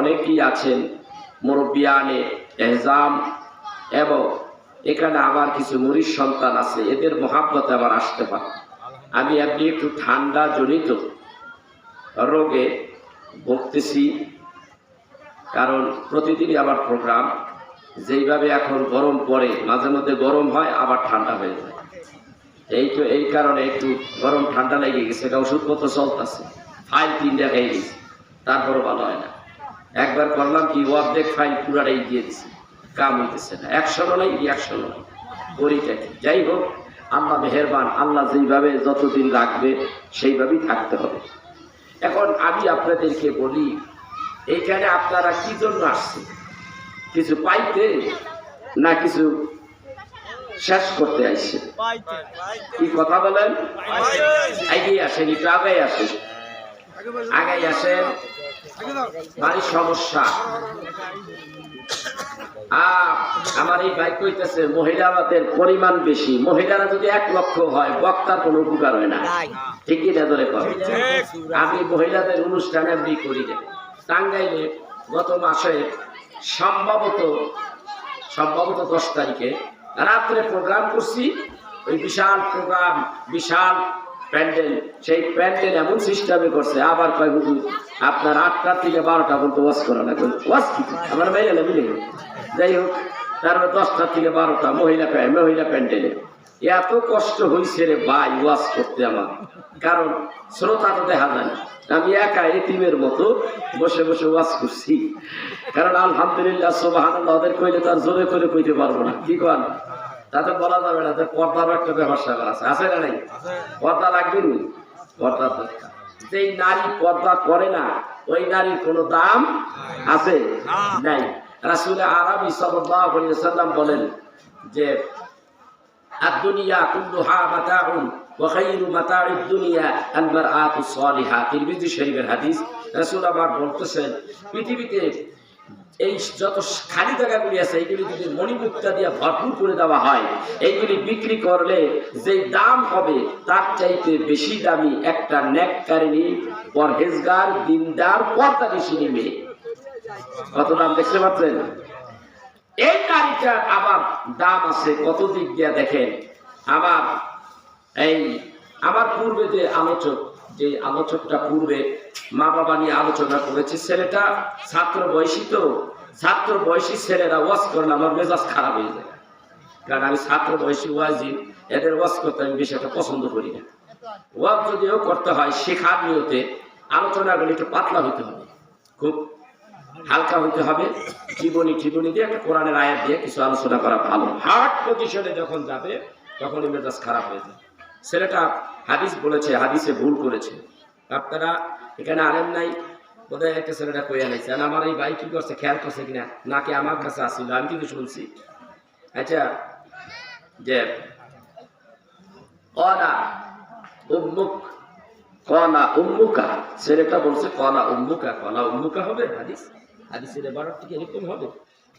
অনেকেই আছেন মুরব্বিয়ানে এহজাম, এবং এখানে আমার কিছু মুরিদ সন্তান আছে, এদের মহাব্বতে আমার আসতে পারে। আমি আপনি একটু ঠান্ডা জনিত রোগে ভুগতেছি, কারণ প্রতিদিনই আমার প্রোগ্রাম, যেইভাবে এখন গরম পড়ে, মাঝে মধ্যে গরম হয় আবার ঠান্ডা হয়ে যায়। এই কারণে একটু গরম ঠান্ডা লেগে গেছে, এটা ওষুধপত্র চলতেছে, ফাইল 3টা খেয়ে গেছে, তারপরও ভালো হয় না। একবার করলাম কি, অর্ধেক ফাইল পুরাটাই দিয়ে দিচ্ছে, কাম হইতেছে না, অ্যাকশনও নেই, রিয়াকশনও নেই, করিটা কি। যাই হোক, আল্লাহ মেহেরবান, আল্লাহ যেইভাবে যতদিন রাখবে সেইভাবেই থাকতে হবে। এখন আমি আপনাদেরকে বলি, এইখানে আপনারা কি জন্য আসছেন? কিছু পাইতে না কিছু শেষ করতে আসছে? কি কথা বলেন? এগিয়ে আসেন, একটু আগে আসেন, আগে আসেন। ভারী সমস্যা। আমার এই ভাই কইতেছে মহিলাদের পরিমাণ বেশি, মহিলারা যদি 1 লক্ষ হয় বক্তার কোনো উপকার হয় না, ঠিক কিনা ধরে কর। আমি মহিলাদের অনুষ্ঠানে আমি করি না। টাঙ্গাইলে গত মাসে সম্ভবত 10 তারিখে রাত্রে প্রোগ্রাম করছি। ওই বিশাল প্রোগ্রাম, বিশাল প্যান্ডেল, সেই প্যান্ডেল এমন সিস্টেমে করছে, আবার কয় হুজুর আপনার 8টা থেকে 12টা পর্যন্ত ওয়াজ করা লাগবে। ওয়াজ কি আমার মেয়ে না মিলে, যাই হোক, তারপরে 10টা থেকে 12টা মহিলা প্যান্ডেলে। এত কষ্ট হয়েছে রে ভাই ওয়াজ করতে আমার, কারণ শ্রোতা তো দেখা যায় না, আমি একা এতিমের মতো বসে বসে ওয়াজ করছি। কারণ আলহামদুলিল্লাহ সুবহানাল্লাহ ওদের কইলে তার জোরে করে কইতে পারবো না, কি কন? তাতে বলা যাবে না যে পর্দারও একটা ব্যবসা আছে না নাই? পর্দা লাগবে নি, পর্দা দরকার। যেই নারী পর্দা করে না ওই নারীর কোনো দাম আছে নাই। রাসূল আরবি সাল্লাল্লাহু আলাইহি ওয়াসাল্লাম বলেন যে আদ-দুনিয়া কুল্লুহা মাতাউন ওয়া খায়রু মাতাউদ দুনিয়া আল-মারআতুস সালিহা। তিরমিজি শরীফের হাদিস। রাসূল আবার বলতেছেন, পৃথিবীতে এই যত খালি জায়গাগুলি আছে এইগুলি যদি মণিমুক্তা দিয়ে ভরপুর করে দেওয়া হয়, এইগুলি বিক্রি করলে যে দাম হবে তার চাইতে বেশি দামি একটা নেককারিনী, পরহেজগার, দিনদার, পর্দানিশী মেয়ে। কত দাম দেখতে পাচ্ছেন? এই নারীটার আবার দাম আছে কত দিক দিয়ে দেখেন। আমার পূর্বে যে আলোচকটা পূর্বে মা বাবা নিয়ে আলোচনা করেছে, ছেলেটা ছাত্র বয়সী ছেলেরা ওয়াজ করলে আমার মেজাজ খারাপ হয়ে যায়, কারণ আমি ছাত্র বয়সী ওয়াজি, এদের ওয়াজ করতে আমি বেশি একটা পছন্দ করি না। ওয়াজ যদিও করতে হয় শেখার নিয়তে, আলোচনাগুলি একটু পাতলা হইতে হবে, খুব হালকা হইতে হবে, জীবনী দিয়ে একটা কোরআনের আয়াত দিয়ে কিছু আলোচনা করা ভালো। হার্ড পজিশনে যখন যাবে তখনই মেজাজ খারাপ হয়ে যায়। ছেলেটা হাদিস বলেছে, হাদিসে ভুল করেছে। আপনারা এখানে আলেম নাই বোধহয়, একটা ছেলেটা কইয়া নিয়েছে। আমার এই ভাই কি করছে খেয়াল করছে কিনা, নাকি আমার কাছে আসছিল, আমি কিন্তু শুনছি। আচ্ছা, যে কলা উম্মুকা, ছেলেটা বলছে কলা উম্মুকা হবে হাদিসের এবারত থেকে এরকম হবে।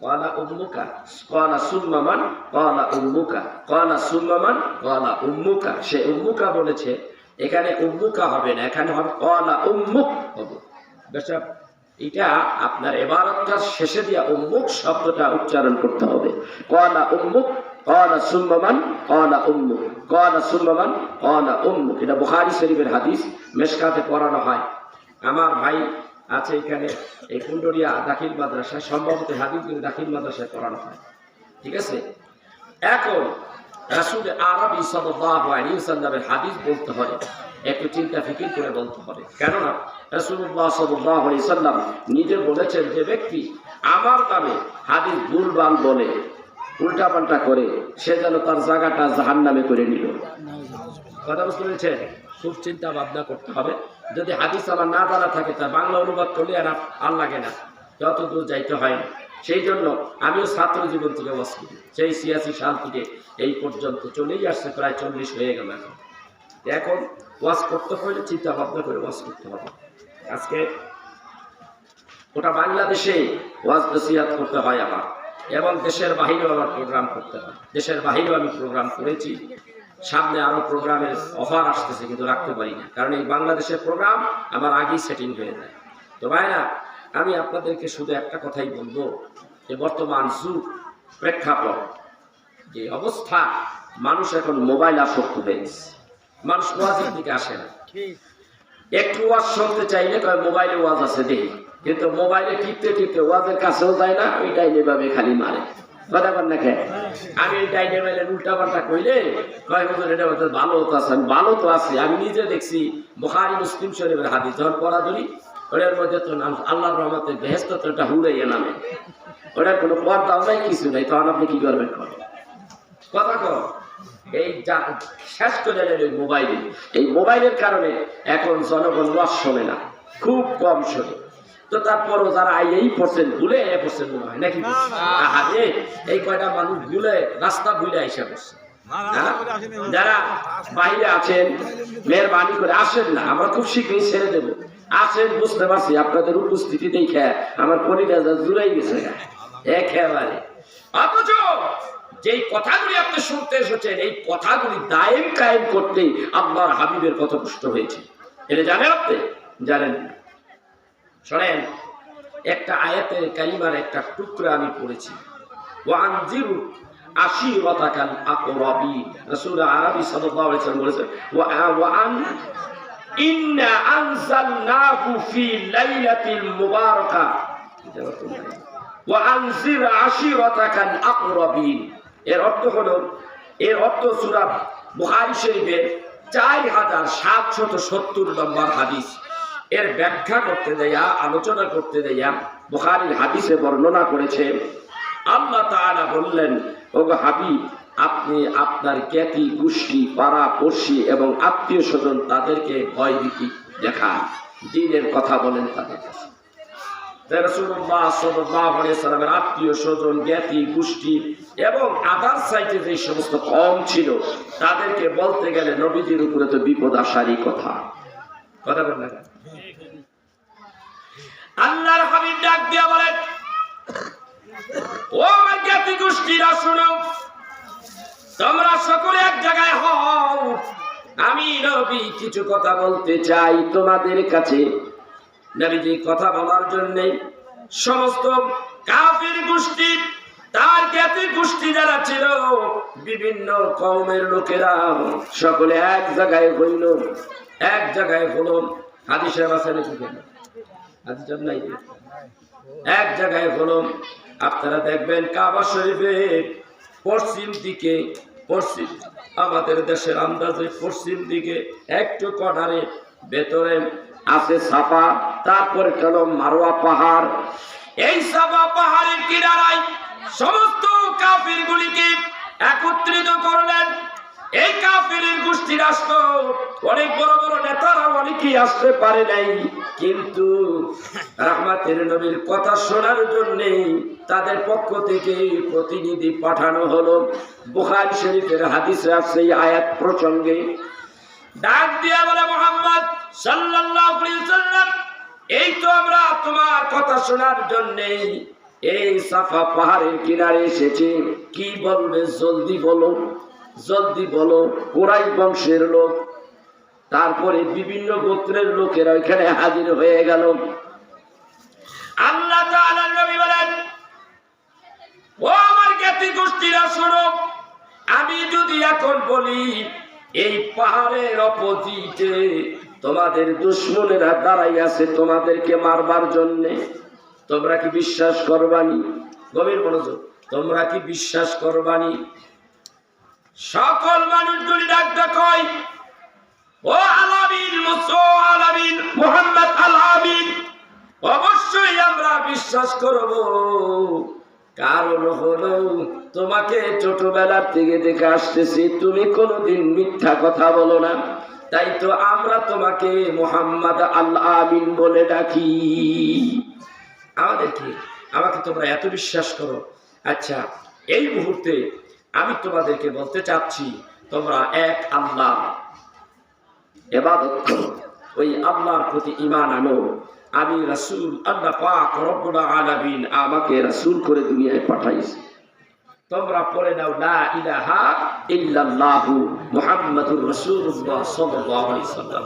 কলা উম্মুকা, কলা সুম্মামান, কলা উম্মুকা, কলা সুম্মামান, কলা উম্মুকা। সে উম্মুকা বলেছে, এখানে উম্মুকা হবে না, এখানে হবে কলা উম্মুক হবে। এটা আপনার এবারতটার শেষে দিয়া উম্মুক শব্দটা উচ্চারণ করতে হবে। কলা উম্মুক, কলা সুম্মামান, কলা উম্মুক, কলা সুম্মামান, কলা উম্মুক। এটা বুখারী শরীফের হাদিস, মেশকাতে পড়ানো হয়। আমার ভাই আছে এখানে এই কুন্ডরিয়া দাখিল মাদ্রাসায়, সম্ভবত হাদিসগুলো দাখিল মাদ্রাসায় পড়ানো হয়, ঠিক আছে। এখন রাসূল আরবি সাল্লাল্লাহু আলাইহি ওয়াসাল্লামের হাদিস বলতে হয় একটু চিন্তা ফিকির করে বলতে হবে, কেননা রাসূলুল্লাহ সাল্লাল্লাহু আলাইহি ওয়াসাল্লাম নিজে বলেছেন যে ব্যক্তি আমার নামে হাদিস ভুলভাল বলে, উল্টাপাল্টা করে, সে যেন তার জায়গাটা জাহান্নামে করে নিল। কথা বুঝতে পেরেছেন? খুব চিন্তা ভাবনা করতে হবে। যদি হাদিস আমার না জানা থাকে, তার বাংলা অনুবাদ করলে আর লাগে না, যত দূর যাইতে হয় না। সেই জন্য আমিও ছাত্র জীবন থেকে ওয়াজ করি, সেই 86 সাল থেকে এই পর্যন্ত চলেই আসছে, প্রায় 40 হয়ে গেল। এখন ওয়াজ করতে হলে চিন্তা ভাবনা করে ওয়াজ করতে হবে। আজকে ওটা বাংলাদেশে ওয়াজ নসিহত করতে হয় আমার, এবং দেশের বাহিরেও আমার প্রোগ্রাম করতে হয়। দেশের বাহিরেও আমি প্রোগ্রাম করেছি, সামনে আরো প্রোগ্রামের অফার আসতেছে, কিন্তু রাখতে পারি না, কারণ এই বাংলাদেশের প্রোগ্রাম আমার আগেই সেটিং হয়ে যায়। তো ভাইরা, আমি আপনাদেরকে শুধু একটা কথাই বলবো যে বর্তমান যুগ প্রেক্ষাপট যে অবস্থা, মানুষ এখন মোবাইল আসক্ত হয়েছে, মানুষ ওয়াজের দিকে আসে না। একটু ওয়াজ শুনতে চাইলে মোবাইলে ওয়াজ আছে দেখি, কিন্তু মোবাইলে টিপতে টিপতে ওয়াজের কাছেও যায় না, ওই ডাইনে ভাবে খালি মারে। কথা বল না খেয়ে আমি এই ডাইনে বাইলে উল্টা পাল্টা কইলে কয় বছর এটা ভালো তো আছে, ভালো তো আছে। আমি নিজে দেখছি বুখারী মুসলিম শরীফের হাদিস যখন পড়া ধরি, ওটার মধ্যে তো নাম আল্লাহর রহমতে বেহেশত তো এটা হুড়াইয়া নামে, ওটার কোনো পর্দাও নাই, কিছু নাই। তখন আপনি কি করবেন? কথা কর এই শেষ করে ওই মোবাইলে, এই মোবাইলের কারণে এখন জনগণ ওয়াজ শোনে না, খুব কম শোনে। তো তারপরও যারা এই পড়ছেন ভুলে পড়ছেন মনে হয় নাকি? আরে এই কয়টা মানুষ ভুলে রাস্তা ভুলে আইসা করছে। যারা বাইরে আছেন মেহরবানি করে আসেন না, আমরা খুব শীঘ্রই ছেড়ে দেবো। আসেন, বুঝতে পারছি আপনাদের উপস্থিতি দেখে আমার পরিবেশ জুড়াই গেছে একেবারে। অথচ যেই কথাগুলি আপনি শুনতে এসেছেন, এই কথাগুলি দায়েম কায়েম করতে আল্লাহর হাবিবের কত কষ্ট হয়েছে, এটা জানেন আপনি? জানেন? শোনেন, একটা আয়াতের কালিমার একটা টুকরা আমি পড়েছি। ওয়ানজিরু আশিরাতাকাল আকরাবিন, রাসূল আরবি সাল্লাল্লাহু আলাইহি ওয়াসাল্লাম বলেছেন ওয়ান ইন্না আনজালনাহু ফি লাইলাতিল মুবারাকা ওয়ানজির আশিরাতাকাল আকরাবিন। এর অর্থ সূরা বুখারী শরীফের 4770 নম্বর হাদিস। এর ব্যাখ্যা করতে যাইয়া, আলোচনা করতে যাইয়া বুখারীর হাদিসে বর্ণনা করেছে, আল্লাহ তাআলা বললেন, ওগো হাবিব, আপনি আপনার জ্ঞাতি গোষ্ঠী, পাড়া পড়শি এবং আত্মীয় স্বজন তাদেরকে ভয় ভীতি দেখান, দ্বীনের কথা বলেন তাদের কাছে। রাসূলুল্লাহ সাল্লাল্লাহু আলাইহি সাল্লামের আত্মীয় স্বজন, জ্ঞাতি গোষ্ঠী এবং আদার সাইটে যে সমস্ত কম ছিল তাদেরকে বলতে গেলে নবীজির উপরে তো বিপদ আসারই কথা। কথা বলেন না? আল্লাহর হাবিব ডাক দিয়া বলেন, ও আমার জ্ঞাতি গোষ্ঠীরা শোনো, তোমরা সকলে এক জায়গায় হও, আমি নবী কিছু কথা বলতে চাই তোমাদের কাছে। নবীজি কথা বলার জন্য সমস্ত কাফির গোষ্ঠী, তার জ্ঞাতি গোষ্ঠী যারা ছিল, বিভিন্ন কওমের লোকেরা সকলে এক জায়গায় হইল, এক জায়গায় হলো। হাদিসের ভাষায় নাকি কেন হাদিস নাই, এক জায়গায় হলো। আপনারা দেখবেন কাবা শরীফের পশ্চিম দিকে, পশ্চিম আমাদের দেশের আন্দাজে পশ্চিম দিকে একটু কর্নারে ভেতরে আছে সাফা, তারপরে হলো মারওয়া পাহাড়। এই সাফা পাহাড়ের কিনারায় সমস্ত কাফিরগুলিকে একত্রিত করলেন। এই কাফির গোষ্ঠী রাষ্ট্র অনেক বড় বড় নেতারা অনেকেই আসতে পারে নাই, কিন্তু রাহমাতের নবীর কথা শোনার জন্য তাদের পক্ষ থেকে প্রতিনিধি পাঠানো হলো। বুখারী শরীফের হাদিসে আছে এই আয়াত প্রসঙ্গে ডাক দিয়া বলে, মুহাম্মদ সাল্লাল্লাহু আলাইহি ওয়াসাল্লাম, এই তো আমরা তোমার কথা শোনার জন্য এই সাফা পাহাড়ের কিনারে এসেছি, কি বলবে জলদি বলো, জলদি বলো। কুরাইশ বংশের লোক, তারপরে বিভিন্ন গোত্রের লোকেরা এখানে হাজির হয়ে গেল। আল্লাহ তাআলা নবী বলেন, ও আমার জ্ঞাতি গোষ্ঠীরা শোনো, আমি যদি এখন বলি এই পাহাড়ের অপোজিটে তোমাদের দুশমনেরা দাঁড়াই আছে তোমাদেরকে মারবার জন্য, তোমরা কি বিশ্বাস করবানি? গভীর মনোযোগ, তোমরা কি বিশ্বাস করবানি? সকল মানুষগুলি ডাকতে কয়, ও আলামিন, আলামিন মুহাম্মদ আলামিন, অবশ্যই আমরা বিশ্বাস করব। কারণ হলো তোমাকে ছোটবেলার থেকে দেখে আসতেছি, তুমি কোনোদিন মিথ্যা কথা বলো না, তাই তো আমরা তোমাকে মুহাম্মদ আল-আমিন বলে ডাকি। আমাকে তোমরা এত বিশ্বাস করো। আচ্ছা, এই মুহূর্তে আমি তোমাদেরকে বলতে চাচ্ছি, তোমরা এক আল্লাহ ইবাদত করো, ওই আল্লাহর প্রতি ঈমান আনো। আমি রাসূল, আল্লাহ পাক রব্বুল আলামিন আমাকে রাসূল করে দুনিয়ায় পাঠাইছে। তোমরা পড়ে নাও লা ইলাহা ইল্লাল্লাহু মুহাম্মাদুর রাসূলুল্লাহ সাল্লাল্লাহু আলাইহি ওয়াসাল্লাম।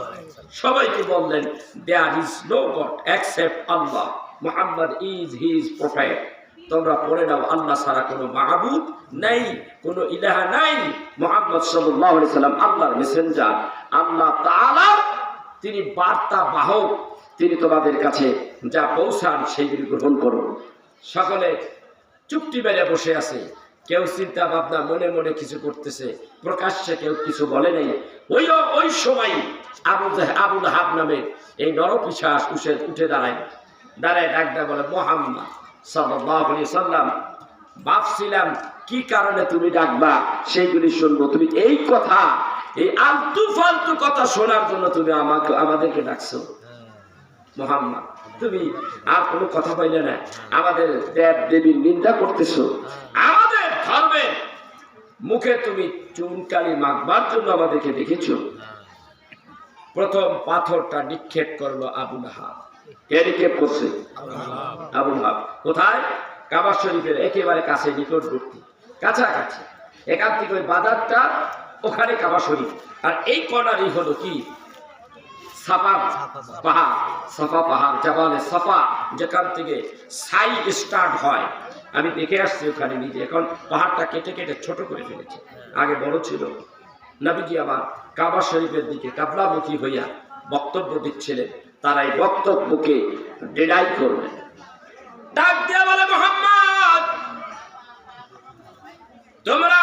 সবাইকে বললেন, there is no God except Allah, Muhammad is his prophet. তোমরা পড়ে নাও আল্লাহ ছাড়া কোনো মাবুদ নাই, কোনো ইলাহা নাই। মুহাম্মদ সাল্লাল্লাহু আলাইহি সাল্লাম আল্লাহর মেসেঞ্জার, আল্লাহ তাআলা তিনি বার্তা বাহক। তিনি তোমাদের কাছে যা পৌঁছান সেইগুলি গ্রহণ করো। সকলে চুপটি মেরে বসে আছে, কেউ চিন্তা ভাবনা মনে মনে কিছু করতেছে, প্রকাশ্যে কেউ কিছু বলে নাই। ওই সময় আবু লাহাব নামে এই নরপিশাচ উঠে দাঁড়ায় ডাকটা বলে, মুহাম্মদ সাল্লাল্লাহু আলাইহি সাল্লাম, ভাবছিলাম কি কারণে তুমি ডাকবা সেইগুলি শুনবো। তুমি এই কথা, এই আলতু ফালতু কথা শোনার জন্য তুমি আমাদেরকে ডাকছো। মুহাম্মদ, তুমি আর কোনো কথা বললে না, আমাদের দেব দেবীর নিন্দা করতেছো, আমাদের ধর্মের মুখে তুমি চুনকালি মাখবার জন্য আমাদেরকে দেখেছো। প্রথম পাথরটা নিক্ষেপ করলো আবু লাহাব। কে নিক্ষেপ করছে? আবু লাহাব। কোথায়? কাবা শরীফের একেবারে কাছে, নিকটবর্তী, কাছাকাছি। এখান থেকে ওই বাজারটা, ওখানে কাবা শরীফ, আর এই কর্নারই হলো কি সাফা পাহাড়। সাফা পাহাড়, জাবালে সাফা, যেখান থেকে সাই স্টার্ট হয়। আমি দেখে আসছি ওখানে নিজে। এখন পাহাড়টা কেটে কেটে ছোট করে ফেলেছে, আগে বড় ছিল। নবীজি আমার কাবা শরীফের দিকে কাবলামুখী হইয়া বক্তব্য দিচ্ছিলেন। তারা এই বক্তব্যকে ডিনাই করবেন। ডাক দিয়া বলে, মুহাম্মদ, তোমরা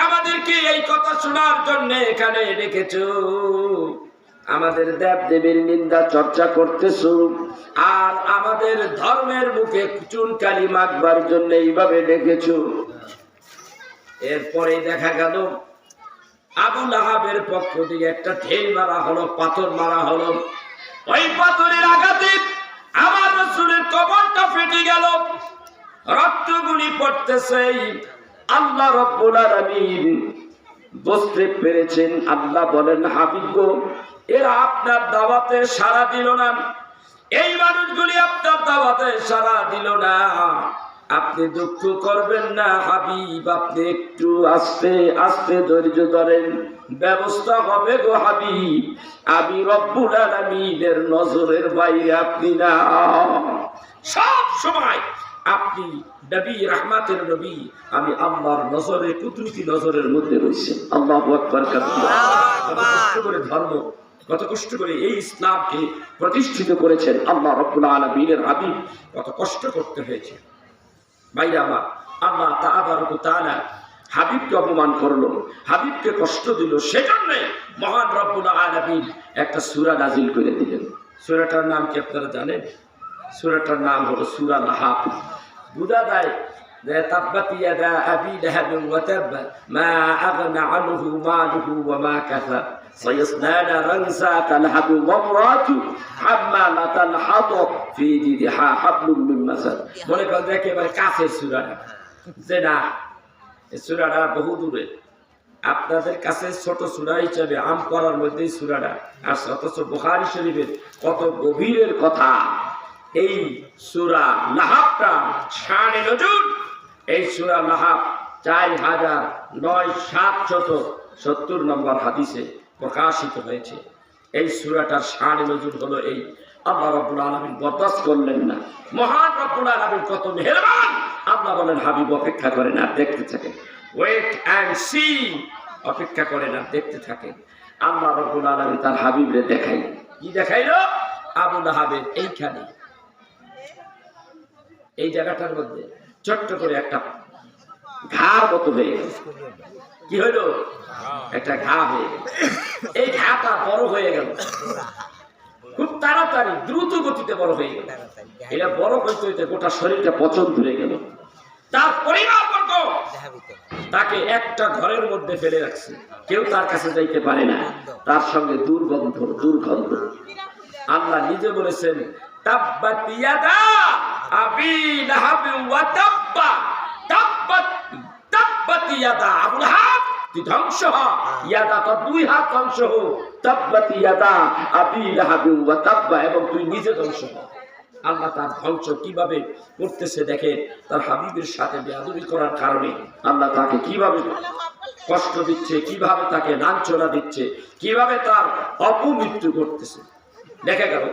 আমাদেরকে এই কথা শোনার জন্য এখানে ডেকেছো, আমাদের দেব দেবীর নিন্দা চর্চা করতেছো, আর আমাদের ধর্মের মুখে চুনকালি মাখবার জন্য এইভাবে ডেকেছো। এরপরে দেখা গেল আবু লাহাবের পক্ষ থেকে একটা ঢেল মারা হলো, পাথর মারা হলো। ওই পাথরের আঘাতে আমার রাসূলের কবরটা ফেটে গেল, রক্তগুলি পড়তেছে। আল্লাহ রাব্বুল আলামিন বুঝতে পেরেছেন। আল্লাহ বলেন, হাবিব গো, এরা আপনার দাওয়াতে সাড়া দিল না, এই মানুষগুলি আপনার দাওয়াতে সাড়া দিল না। আপনি দুঃখ করবেন না হাবিব, আপনি একটু আস্তে আস্তে ধৈর্য ধরেন, ব্যবস্থা হবে গো হাবিব। আমি রব্বুল আলামিনের নজরের বাইরে আপনি না। সব সময় আপনি নবী, রহমাতের নবী, আমি আল্লাহর নজরে, কুদরতি নজরের মধ্যে রয়েছে। আল্লাহু আকবার। কষ্ট করে ধর্ম, কত কষ্ট করে এই ইসলামকে প্রতিষ্ঠিত করেছেন আল্লাহ রাব্বুল আলামিনের হাবিব, কত কষ্ট করতে হয়েছে। ভাইরা আমার, আল্লাহ তাবারক ওয়া তাআলা হাবিবকে অপমান করলো, হাবিবকে কষ্ট দিল, সেজন্য মহান রব্বুল আলামিন একটা সূরা নাজিল করে দিলেন। সূরাটার নাম কি আপনারা জানেন? সূরাটার নাম হলো সূরা লাহাব। বুঝা যায় যে তাব্বাত ইয়াদা আবি লাহাব ওয়া তাব মা আগনা আনহু মালুহু ওয়া মা কাসাব সায়াসলা নারান যাতা লাহাব ওয়া ইমরাতু হাম্মালাতাল হাতাব ফি জিদিহা হাবলুম মিন মাসাদ। মনে করেন একেবারে কাছের সূরা, যে না এই সূরাটা বহু দূরে, আপনাদের কাছে ছোট সূরা হিসেবে আম করার মধ্যেই সূরাটা, আর অথচ বুখারী শরীফের কত গভীরের কথা। এই সূরা লাহাবটা শানে নজুল। এই সূরা লাহাব ৪৯৭৭ নম্বর হাদিসে প্রকাশিত হয়েছে। এই সূরাটার শানে নজুল হলো এই, আল্লাহ রাব্বুল আলামিন বরদাস্ত করলেন না। মহান রব্বুল আলামিন কত মেহেরবান। আল্লাহ বলেন, হাবিব অপেক্ষা করেন আর দেখতে থাকেন, ওয়েট অ্যান্ড সি, অপেক্ষা করেন আর দেখতে থাকেন। আল্লাহ রাব্বুল আলামিন তার হাবিবরে দেখাই, কি দেখাইলো? আবু লাহাবের এইখানে, এই জায়গাটার মধ্যে ছোট্ট করে একটা ঘার মতো হয়ে গেল। কি হইল? একটা ঘা হয়ে গেল। এই ঘাটা বড় হয়ে গেল, খুব তাড়াতাড়ি দ্রুত গতিতে বড় হয়ে গেল। এটা বড় হইতে হইতে গোটা শরীরটা পচন ধরে গেল। তার পরিবারবর্গ তাকে একটা ঘরের মধ্যে ফেলে রাখছে, কেউ তার কাছে যাইতে পারে না, তার সঙ্গে দুর্গন্ধ। আল্লাহ নিজে বলেছেন, তাব্বাত ইয়াদা আবি লাহাব ওয়া তাব্বা, তাব্বাত ইয়াদা আবু লাহাব, তুই ধ্বংস হ, ইয়াদা তো দুই হাত ধ্বংস হ, তাব্বাত ইয়াদা আবি লাহাব ওয়া তাব্বা, এবং তুই নিজে ধ্বংস হ। আল্লাহ তার ধ্বংস কিভাবে করতেছে দেখেন, তার হাবিবের সাথে বেয়াদবি করার কারণে আল্লাহ তাকে কিভাবে কষ্ট দিচ্ছে, কিভাবে তাকে লাঞ্ছনা দিচ্ছে, কিভাবে তার অপমৃত্যু করতেছে। দেখা গেল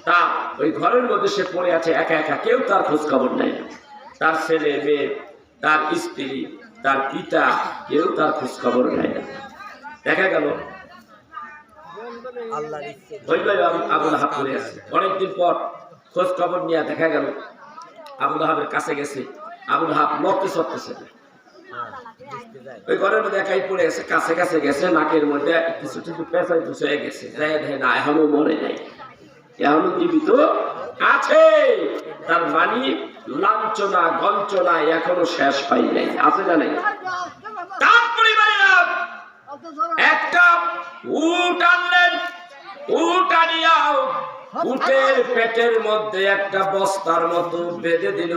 তা ওই ঘরের মধ্যে সে পড়ে আছে একা একা, কেউ তার খোঁজ খবর নেয় না। তার ছেলে মেয়ে, তার স্ত্রী, তার পিতা, কেউ তার খোঁজ খবর নেয় না। দেখা গেল ওইভাবে আবু লাহাব পড়ে আছে। অনেকদিন পর খোঁজ খবর নিয়ে দেখা গেল আবু লাহাবের কাছে গেছে, আবু লাহাব লড়তে চড়তেছে না, ওই ঘরের মধ্যে একাই পড়ে আছে। কাছে কাছে গেছে, নাকের মধ্যে কিছু কিছু পেঁচাই পুষে গেছে, না এখনো মরে নাই, এখনো জীবিত আছে। তার মানে লাঞ্ছনা গঞ্চনা এখনো শেষ পাই নাই, আছে না নাই? তার পরিবারেরা একটা উট আনলেন, উট আনিয়া উটের পেটের মধ্যে একটা বস্তার মতো বেঁধে দিল।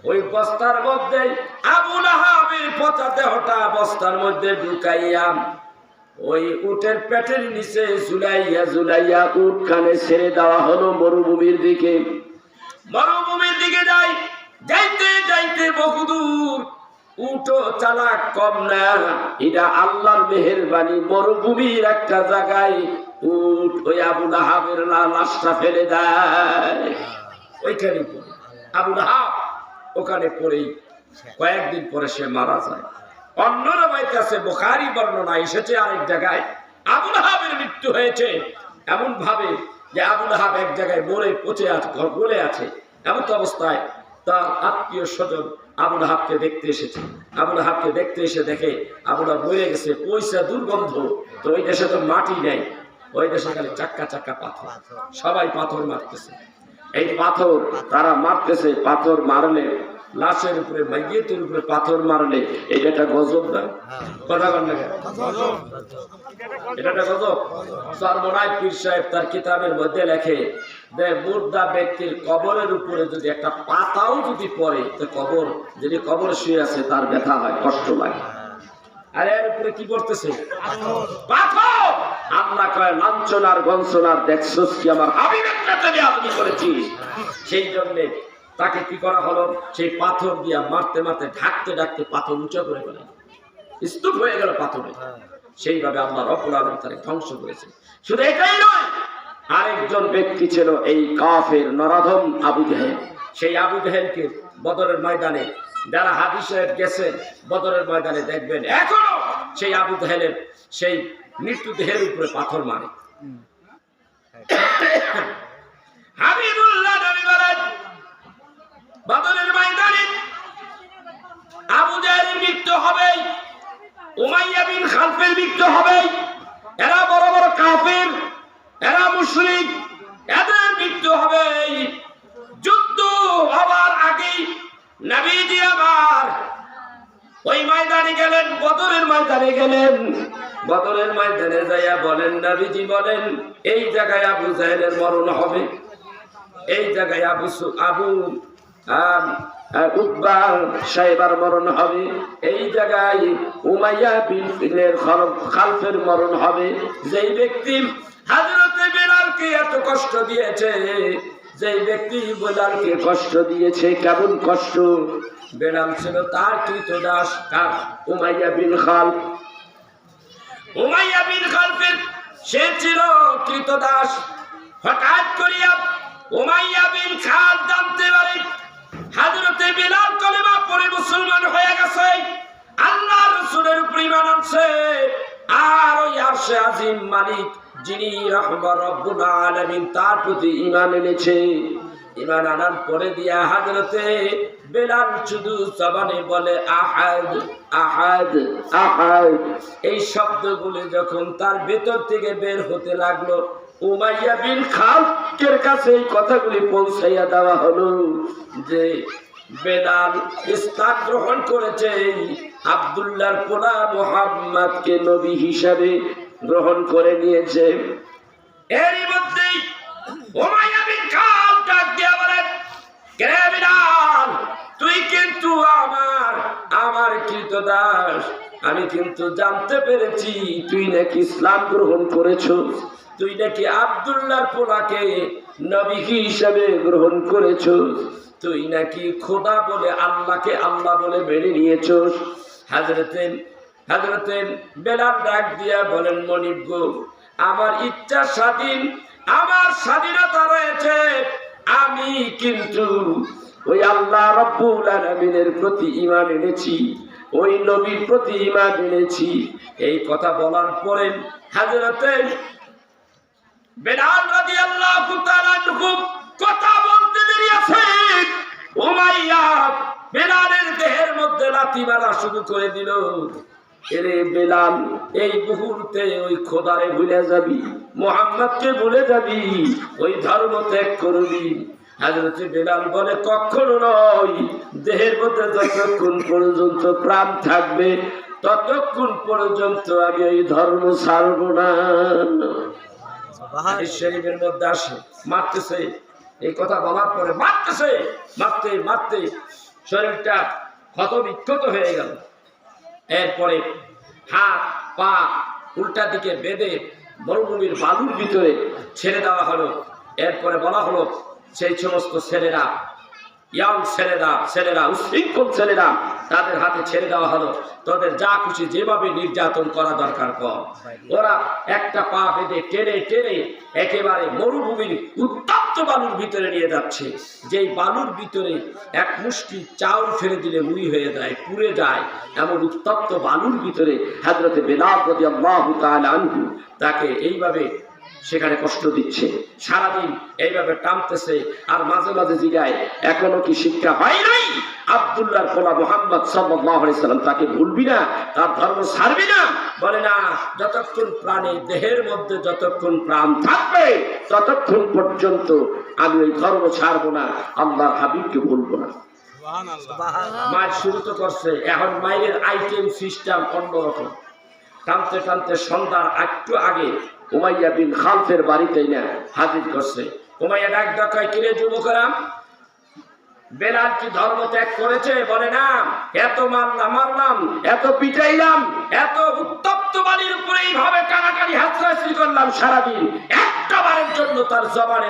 ওই বস্তার মধ্যে আবু লাহাবের পচা দেহটা বস্তার মধ্যে ঢুকাইয়া ওই উটের পেটের নিচে ঝুলাইয়া ঝুলাইয়া উট খানে ছেড়ে দেওয়া হলো মরুভূমির দিকে। মরুভূমির দিকে যাই, যাইতে যাইতে বহুদূর। উটও চালাক কম না, এটা আল্লাহর মেহেরবানি। মরুভূমির একটা জায়গায় উট ওই আবু লাহাবের লাশটা ফেলে দেয়। ওইখানে আবু লাহাব ওখানে পড়েই কয়েকদিন পরে সে মারা যায়। অন্য রাওয়ায়াতে আছে, বুখারী বর্ণনা এসেছে আরেক জায়গায় আবু লাহাবের মৃত্যু হয়েছে এমন ভাবে যে আবু লাহাব এক জায়গায় মরে পচে আছে, গলে আছে। এমন অবস্থায় তার আত্মীয় স্বজন আবু লাহাবকে দেখতে এসেছে। আবু লাহাবকে দেখতে এসে দেখে আবু লাহাব মরে গেছে, পয়সা দুর্গন্ধ। তো ওই দেশে তো মাটি নেই, ওই দেশে খালি চাক্কা চাক্কা পাথর, সবাই পাথর মারতেছে। এই পাথর তারা মারতেছে, পাথর মারলে লাশের উপরে মাইয়েতের উপরে পাথর মারলে এটা একটা গজব না? কথা বল না, এটা একটা গজব। সর্বনায় পীর সাহেব তার কিতাবের মধ্যে লেখে যে মুর্দা ব্যক্তির কবরের উপরে যদি একটা পাতাও যদি পড়ে তো কবর, যদি কবরে শুয়ে আছে তার ব্যথা হয়, কষ্ট লাগে। আর এর উপরে কি করতেছে? পাথর। আল্লাহ কয় লাঞ্ছনার গঞ্চনার দেখছস কি আমার হাবিবের পেটে আপনি করেছিস। সেই জন্য তাকে কি করা হলো, সেই পাথর দিয়া মারতে মারতে ঢাকতে ঢাকতে পাথর উঁচা করে গেল, স্তূপ হয়ে গেল পাথরে। সেইভাবে আল্লাহ রব্বুল আলামিন তাকে ধ্বংস করেছে। শুধু এটাই নয়, আরেকজন ব্যক্তি ছিল এই কাফের নরাধম আবু জেহেল। সেই আবু জেহেলকে বদরের ময়দানে যারা হাদিসে গেছেন, বদরের ময়দানে দেখবেন এখনো সেই আবু জেহেলের সেই মৃত্যুদেহের উপরে পাথর মারে। হাবিবুল্লাহ নবী বলেন বদরের ময়দানে আবু জেহেলের মৃত্যু হবে, উমাইয়া বিন খালফের মৃত্যু হবে। এরা বড় বড় কাফের, এরা মুশরিক, এদের মৃত্যু হবে। যুদ্ধ হবার আগেই নবীজি আমার ওই ময়দানে গেলেন, বদরের ময়দানে গেলেন। বদরের ময়দানে যাইয়া বলেন, নবীজি বলেন এই জায়গায় আবু জেহেলের মরণ হবে, এই জায়গায় আবু উতবা সাহেবার মরণ হবে, এই জায়গায় উমাইয়া বিন খালফের মরণ হবে। যেই ব্যক্তি হযরত বেলালকে এত কষ্ট দিয়েছে, যেই ব্যক্তি বেলালকে কষ্ট দিয়েছে, কেমন কষ্ট! বেলাল ছিল তার কৃতদাস, কার? উমাইয়া বিন খালফ। উমাইয়া বিন খালফের সে ছিল কৃতদাস। হঠাৎ করিয়া উমাইয়া বিন খালফ জানতে পারে হযরতে বেলাল কলেমা পড়ে মুসলমান হয়ে গেছে, আল্লাহর রাসূলের উপর ঈমান আনছে। আর ওই আরশে আজিম মালিক যিনি রব্বুল আলামিন তার প্রতি ঈমান এনেছে। ঈমান আনার পরে দিয়া হযরতে বেলাল শুধু জবানে বলে আহাদ আহাদ আহাদ। এই শব্দগুলো যখন তার ভেতর থেকে বের হতে লাগলো, উমাইয়া বিন খালফের কাছে এই কথাগুলি পৌঁছাইয়া দেওয়া হলো যে বেলাল ইসলাম গ্রহণ করেছে, আব্দুল্লাহর পোলা মুহাম্মদকে নবী হিসাবে গ্রহণ করে নিয়েছে। এরই মধ্যেই উমাইয়া বিন খালফ ডাক দিয়া বলেন, কে বেলাল, তুই কিন্তু আমার কৃতদাস। আমি কিন্তু জানতে পেরেছি তুই নাকি ইসলাম গ্রহণ করেছো, তুই নাকি আব্দুল্লাহর পোলাকে নবী হিসাবে গ্রহণ করেছো, তুই নাকি খোদা বলে আল্লাহকে আল্লাহ বলে মেনে নিয়েছোস। হযরতে বেলাল ডাক দিয়া বলেন, মনিব গো, আমার ইচ্ছা স্বাধীন আমার স্বাধীনতা রয়েছে, আমি কিন্তু ওই আল্লাহ রাব্বুল আলামিনের প্রতি ঈমান এনেছি, ওই নবীর প্রতি ঈমান এনেছি। এই কথা বলার পরে হযরতে বেলাল রাদিয়াল্লাহু তাআলা কথা বলতে দেরি আছে, উমাইয়া বেলালের দেহের মধ্যে লাথি মারা শুরু করে দিল। এরে বেলাল, এই মুহূর্তে ওই খোদারে ভুলে যাবি, মুহাম্মদকে ভুলে যাবি, ওই ধর্ম ত্যাগ করবি। হযরত বেলাল বলে, কখনো নয়, দেহের মধ্যে যতক্ষণ পর্যন্ত প্রাণ থাকবে ততক্ষণ পর্যন্ত আমি এই ধর্ম ছাড়ব না। হাদিস শরীফের মধ্যে আসে, মারতেছে, এই কথা বলার পরে মারতেছে, মারতে মারতে শরীরটা ক্ষত বিক্ষত হয়ে গেল। এরপরে হাত পা উল্টা দিকে বেঁধে মরুভূমির বালুর ভিতরে ছেড়ে দেওয়া হলো। এরপরে বলা হলো, সেই সমস্ত ছেলেরা, ইয়াং ছেলেরা উশৃঙ্খল ছেলেরা, তাদের হাতে ছেড়ে দেওয়া হলো। তাদের যা খুশি যেভাবে নির্যাতন করা দরকার কর। ওরা একটা পা বেঁধে টেনে টেনে একেবারে মরুভূমির উত্তপ্ত বালুর ভিতরে নিয়ে যাচ্ছে। যেই বালুর ভিতরে এক মুষ্টি চাউল ফেলে দিলে মুড়ি হয়ে যায়, পুড়ে যায়, এমন উত্তপ্ত বালুর ভিতরে হযরত বেলাল রাদিয়াল্লাহু তাআলা আনহু তাকে এইভাবে সেখানে কষ্ট দিচ্ছে। সারাদিন এইভাবে টানতেছে, আর মাঝে মাঝে জিগায়, এখনো কি শিক্ষা হয় নাই? আব্দুল্লাহর পোলা মুহাম্মদ সাল্লাল্লাহু আলাইহি সাল্লাম, তাকে ভুলবি না, তার ধর্ম ছাড়বি না? বলে না, যতক্ষণ প্রাণে দেহের মধ্যে যতক্ষণ প্রাণ থাকবে ততক্ষণ পর্যন্ত আমি ওই ধর্ম ছাড়বো না, আল্লাহর হাবিবকে ভুলবো না। মায়ের শুরু তো করছে, এখন মায়ের আইটেম সিস্টেম অন্যরকম। টানতে টানতে সন্ধ্যার একটু আগে উমাইয়া বিন খালফের বাড়িতেই না হাজির করছে। উমাইয়া ডাক ডাকায়, কিরে যুবকরা, বেলাল কি ধর্ম ত্যাগ করেছে? বলে না, এত মারলাম, এত পিটাইলাম, এত উত্তপ্ত বালির উপরে এইভাবে টানাটানি হাতছাড়ি করলাম সারাদিন, একটা বারের জন্য তার জবানে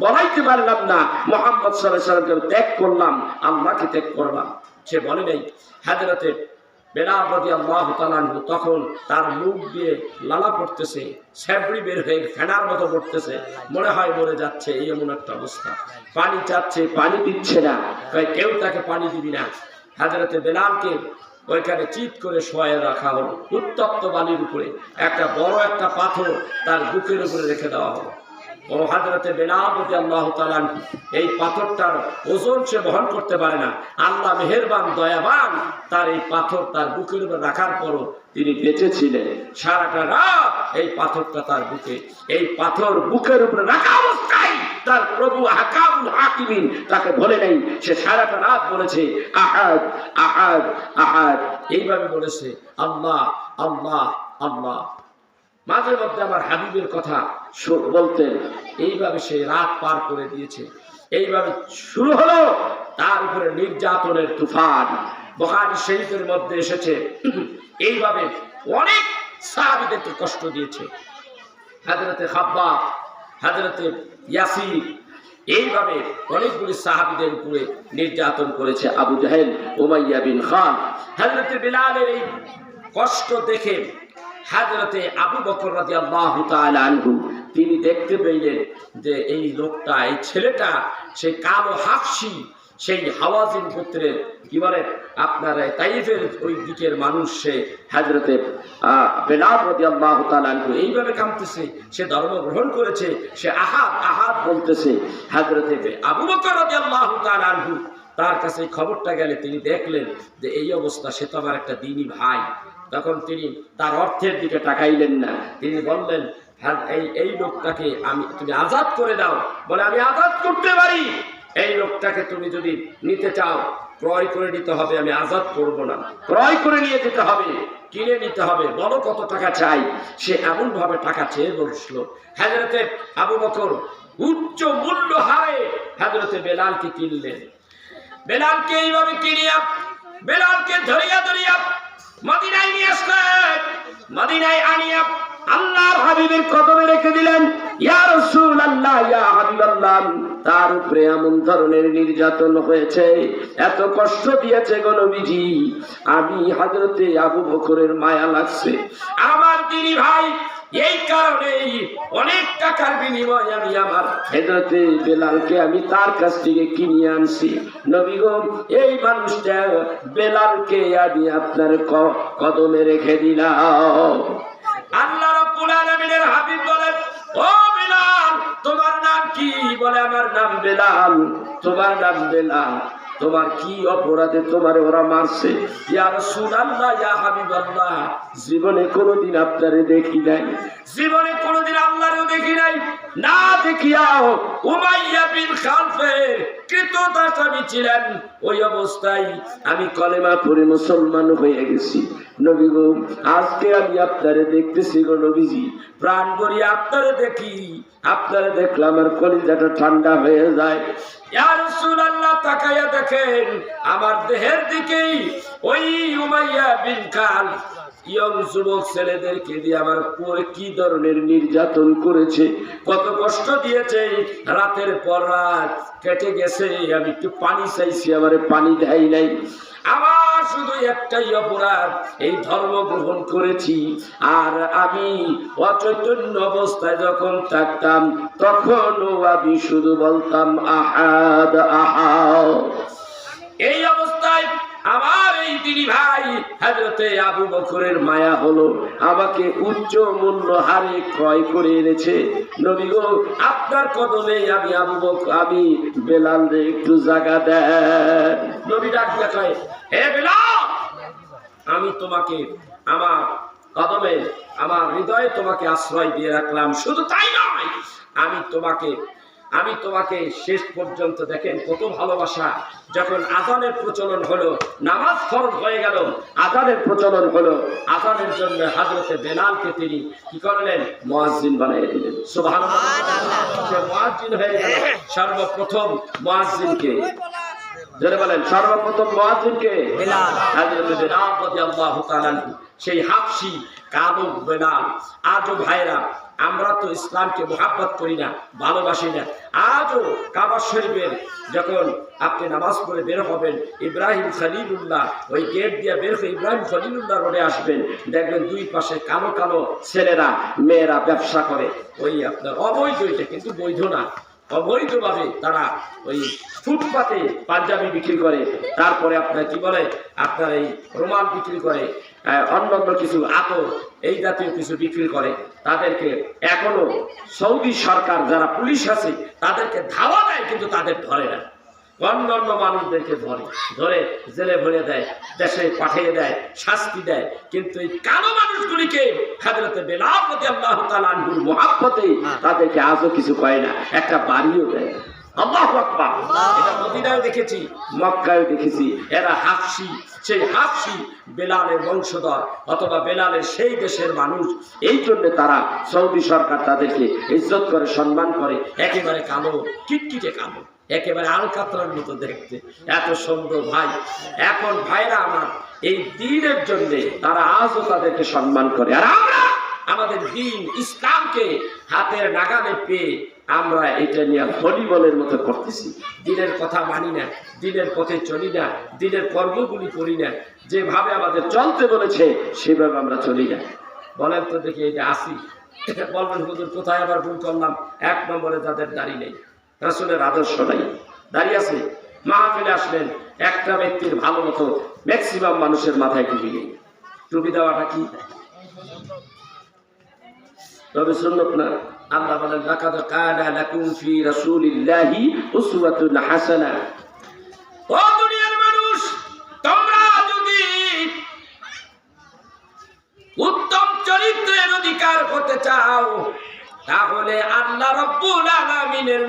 বলাইতে পারলাম না মুহাম্মদ সাল্লাল্লাহু আলাইহি সাল্লামকে ত্যাগ করলাম, আল্লাহকে ত্যাগ করলাম। সে বলে নাই। হযরতে বেলাল রাদিয়াল্লাহু তাআলা তখন তার মুখ দিয়ে লালা পড়তেছে, শ্যাবড়ি বের হয়ে ফেনার মতো পড়তেছে, মনে হয় মরে যাচ্ছে, এই এমন একটা অবস্থা। পানি চাচ্ছে, পানি দিচ্ছে না, কেউ তাকে পানি দিবি না। হযরতে বেলালকে ওইখানে চিৎ করে শোয়ায় রাখা হলো উত্তপ্ত বালির উপরে। একটা বড় একটা পাথর তার বুকের উপরে রেখে দেওয়া হলো। ও হযরতে বেলাল রাদিয়াল্লাহু তাআলা এই পাথরটার ওজন সে বহন করতে পারে না। আল্লাহ মেহেরবান, দয়াবান, তার এই পাথর তার বুকের উপর রাখার পরও তিনি বেঁচে ছিলেন। সারাটা রাত এই পাথরটা তার বুকে, এই পাথর বুকের উপরে রাখা অবস্থায় তার প্রভু হাকামুল হাকিমিন তাকে বলে নেই। সে সারাটা রাত বলেছে আহাদ আহাদ আহাদ, এইভাবে বলেছে আল্লাহ আল্লাহ আল্লাহ। মাঝে মধ্যে আমার হাবিবের কথা বলতেন। এইভাবে সে রাত পার করে দিয়েছে। এইভাবে শুরু হলো তার উপরে নির্যাতনের তুফান। বুখারী শরীফের মধ্যে এসেছে, এইভাবে অনেক সাহাবীদেরকে কষ্ট দিয়েছে। হযরতে খাব্বাব, হযরতে ইয়াসির, এইভাবে অনেকগুলি সাহাবীদের উপরে নির্যাতন করেছে আবু জাহেল, উমাইয়া বিন খালদ। হযরতে বেলালের এই কষ্ট দেখে হযরতে আবু বকর রাদিয়াল্লাহু তাআলা আনহু তিনি দেখতে পেলেন যে এই লোকটা, এই ছেলেটা, সেই কালো হাফসি, সেই হাওয়াজিন গোত্রের কি বলে আপনার তাইফের ওই দিকের মানুষ, সে হযরতে বেলাল রাদিয়াল্লাহু তাআলা আনহু এইভাবে কাঁদতেছে। সে ধর্ম গ্রহণ করেছে, সে আহাদ আহাদ বলতেছে। হযরতে আবু বকর রাদিয়াল্লাহু তাআলা আনহু তার কাছে খবরটা গেলে তিনি দেখলেন যে এই অবস্থা, সে তো আমার একটা দ্বীনি ভাই। তখন তিনি তার অর্থের দিকে তাকাইলেন না, তিনি বললেন, এই লোকটাকে তুমি আজাদ করে দাও। বলে, আমি আজাদ করতে পারি, এই লোকটাকে তুমি যদি নিতে চাও ক্রয় করে নিতে হবে, আমি আজাদ করব না, ক্রয় করে নিয়ে যেতে হবে, কিনে নিতে হবে, বলো কত টাকা চাই। সে এমন ভাবে টাকা চেয়ে বসলো। হযরতে আবু বকর উচ্চ মূল্য হারে হযরতে বেলালকে কিনলেন। বেলালকে এইভাবে কিনিয়া, বেলালকে ধরিয়া ধরিয়া মদিনায় নিয়ে আসলেন। মদিনায় আনিয়া আল্লাহর হাবিবের কদমে রেখে দিলেন। ইয়া রাসূলুল্লাহ, ইয়া হাবিবাল্লাহ, তার উপরে এমন ধরনের নির্যাতন হয়েছে, এত কষ্ট দিয়েছে গো নবীজি, আমি হযরতে আবু বকরের মায়া লাগছে। আমার তিনি ভাই এই কারণেই অনেক টাকার বিনিময়ে আমি আমার হযরতে বেলালকে আমি তার কাছ থেকে কিনে আনছি। নবী গো, এই মানুষটা বেলালকে আমি আপনার কদমে রেখে দিলাম। আল্লাহ রাব্বুল আলামিনের হাবিব বলেন, ও বেলাল, তোমার নাম কি? বলে, আমার নাম বেলাল। তোমার নাম বেলাল, তোমার কি অপরাধে তোমারে ওরা মারছে? ইয়া রাসূলুল্লাহ, ইয়া হাবিবাল্লাহ, জীবনে কোনোদিন আপনারে দেখি নাই, জীবনে কোনোদিন আল্লাহরেও দেখি নাই। না দেখিয়াও উমাইয়া বিন খালফের কৃতদাসী ছিলেন, ওই অবস্থায় আমি কলেমা পড়ে মুসলমান হয়ে গেছি। নবী গো, আজকে আমি আপনারে দেখতেছি গো নবীজি, প্রাণ ভরিয়া আপনারে দেখি, আপনারে দেখলে আমার কলিজাটা ঠান্ডা হয়ে যায়। ইয়া রাসূলুল্লাহ, তাকায়া দেখেন আমার দেহের দিকেই ওই উমাইয়া বিন খালফ ইয়ং যুবক ছেলেদেরকে দিয়ে আমার পরে কি ধরনের নির্যাতন করেছে, কত কষ্ট দিয়েছে। রাতের পর রাত কেটে গেছে, আমি একটু পানি চাইছি, আমারে পানি দেয় নাই। আমার শুধু একটাই অপরাধ, এই ধর্ম গ্রহণ করেছি। আর আমি অচৈতন্য অবস্থায় যখন থাকতাম, তখনও আমি শুধু বলতাম আহাদ আহাদ। এই অবস্থায় আমার এই দিনী ভাই হযরতে আবু বকরের মায়া হলো, আমাকে উচ্চ মূল্য হারে ক্রয় করে এনেছে। নবী গো, আপনার কদমে আমি আমি বেলাল রে একটু জায়গা দেন। নবী ডাক দিয়ে কয়, হে বেলাল, আমি তোমাকে আমার কদমে, আমার হৃদয়ে তোমাকে আশ্রয় দিয়ে রাখলাম। শুধু তাই নয়, আমি তোমাকে শেষ পর্যন্ত, দেখেন কত ভালোবাসা। যখন আযানের প্রচলন হলো, নামাজ ফরজ হয়ে গেল, আযানের প্রচলন হলো, আযানের জন্য হযরতে বেলালকে তিনি কি করলেন? মুয়াজ্জিন বানিয়ে দিলেন। সুবহানাল্লাহ, সে মুয়াজ্জিন হয়ে গেল। সর্বপ্রথম মুয়াজ্জিনকে যারা বলেন, সর্বপ্রথম মুয়াজ্জিনকে বেলাল, হযরতে বেলাল রাদিয়াল্লাহু তাআলা, সেই হাবশী কালো বেলাল। আজও ভাইরা, আমরা তো ইসলামকে মহাব্বত করি না, ভালোবাসি না। আজও কাবা শরীফের যখন আপনি নামাজ পড়ে বের হবেন, ইব্রাহিম খলিলুল্লাহ ওই গেট দিয়ে বের হয়ে ইব্রাহিম খলিলুল্লাহ রোডে আসবেন, দেখবেন দুই পাশে কালো কালো ছেলেরা মেয়েরা ব্যবসা করে। ওই আপনার অবৈধ, এটা কিন্তু বৈধ না, অবৈধভাবে তারা ওই ফুটপাতে পাঞ্জাবি বিক্রি করে, তারপরে আপনার কি বলে, আপনার এই রুমাল বিক্রি করে, অন্যান্য কিছু আতর এই জাতীয় কিছু বিক্রি করে। তাদেরকে এখনো সৌদি সরকার যারা পুলিশ আছে তাদেরকে ধাওয়া দেয়, কিন্তু তাদের ধরে না। অন্যান্য মানুষদেরকে ধরে জেলে ভরে দেয়, দেশে পাঠিয়ে দেয়, শাস্তি দেয়। কিন্তু এই কালো মানুষগুলিকে হযরতে বেলাল রাদিয়াল্লাহু তাআলা আনহুর মুহাব্বতে তাদেরকে আজও কিছু কয় না, একটা বাড়িও দেয়। আল্লাহু আকবার। এটা মদিনায় দেখেছি, মক্কায় দেখেছি। এরা হাবশী, সেই হাবশী বেলালের বংশধর অথবা বেলালের সেই দেশের মানুষ। এই জন্য তারা সৌদি সরকার তাদেরকে ইজ্জত করে, সম্মান করে। একেবারে কালো, কিটকিটে কালো, একেবারে আলকাতরার মতো দেখতে, এত সুন্দর ভাই। এখন ভাইরা আমার, এই দ্বীনের জন্য তারা আজও তাদেরকে সম্মান করে। আর আমরা আমাদের দ্বীন ইসলামকে হাতের নাগালে পেয়ে আমরা এটা নিয়ে ভলিবলের মতো করতেছি। দ্বীনের কথা মানি না, দ্বীনের পথে চলি না, দ্বীনের কর্মগুলি করি না। যেভাবে আমাদের চলতে বলেছে সেভাবে আমরা চলি না। বলেন তো দেখি, এই যে আসি, বলবেন হুজুর কোথায় আবার ভুল করলাম? এক নম্বরে যাদের দাড়ি নেই, রাসূলের আদর্শ নাই, দাড়ি আছে, মাহফিলে আসলেন, একটা ব্যক্তির ভালো মতো ম্যাক্সিমাম মানুষের মাথায় টুপি নেই। টুপি দেওয়াটা কি? তবে সুন্নাত না। আল্লাহ বলেন, লাকাদ কানা লাকুম ফি রাসূলিল্লাহি উসওয়াতুন হাসানাহ। ও দুনিয়ার মানুষ, তোমরা যদি উত্তম চরিত্রের অধিকার হতে চাও, তাহলে আল্লাহ রাব্বুল আলামিনের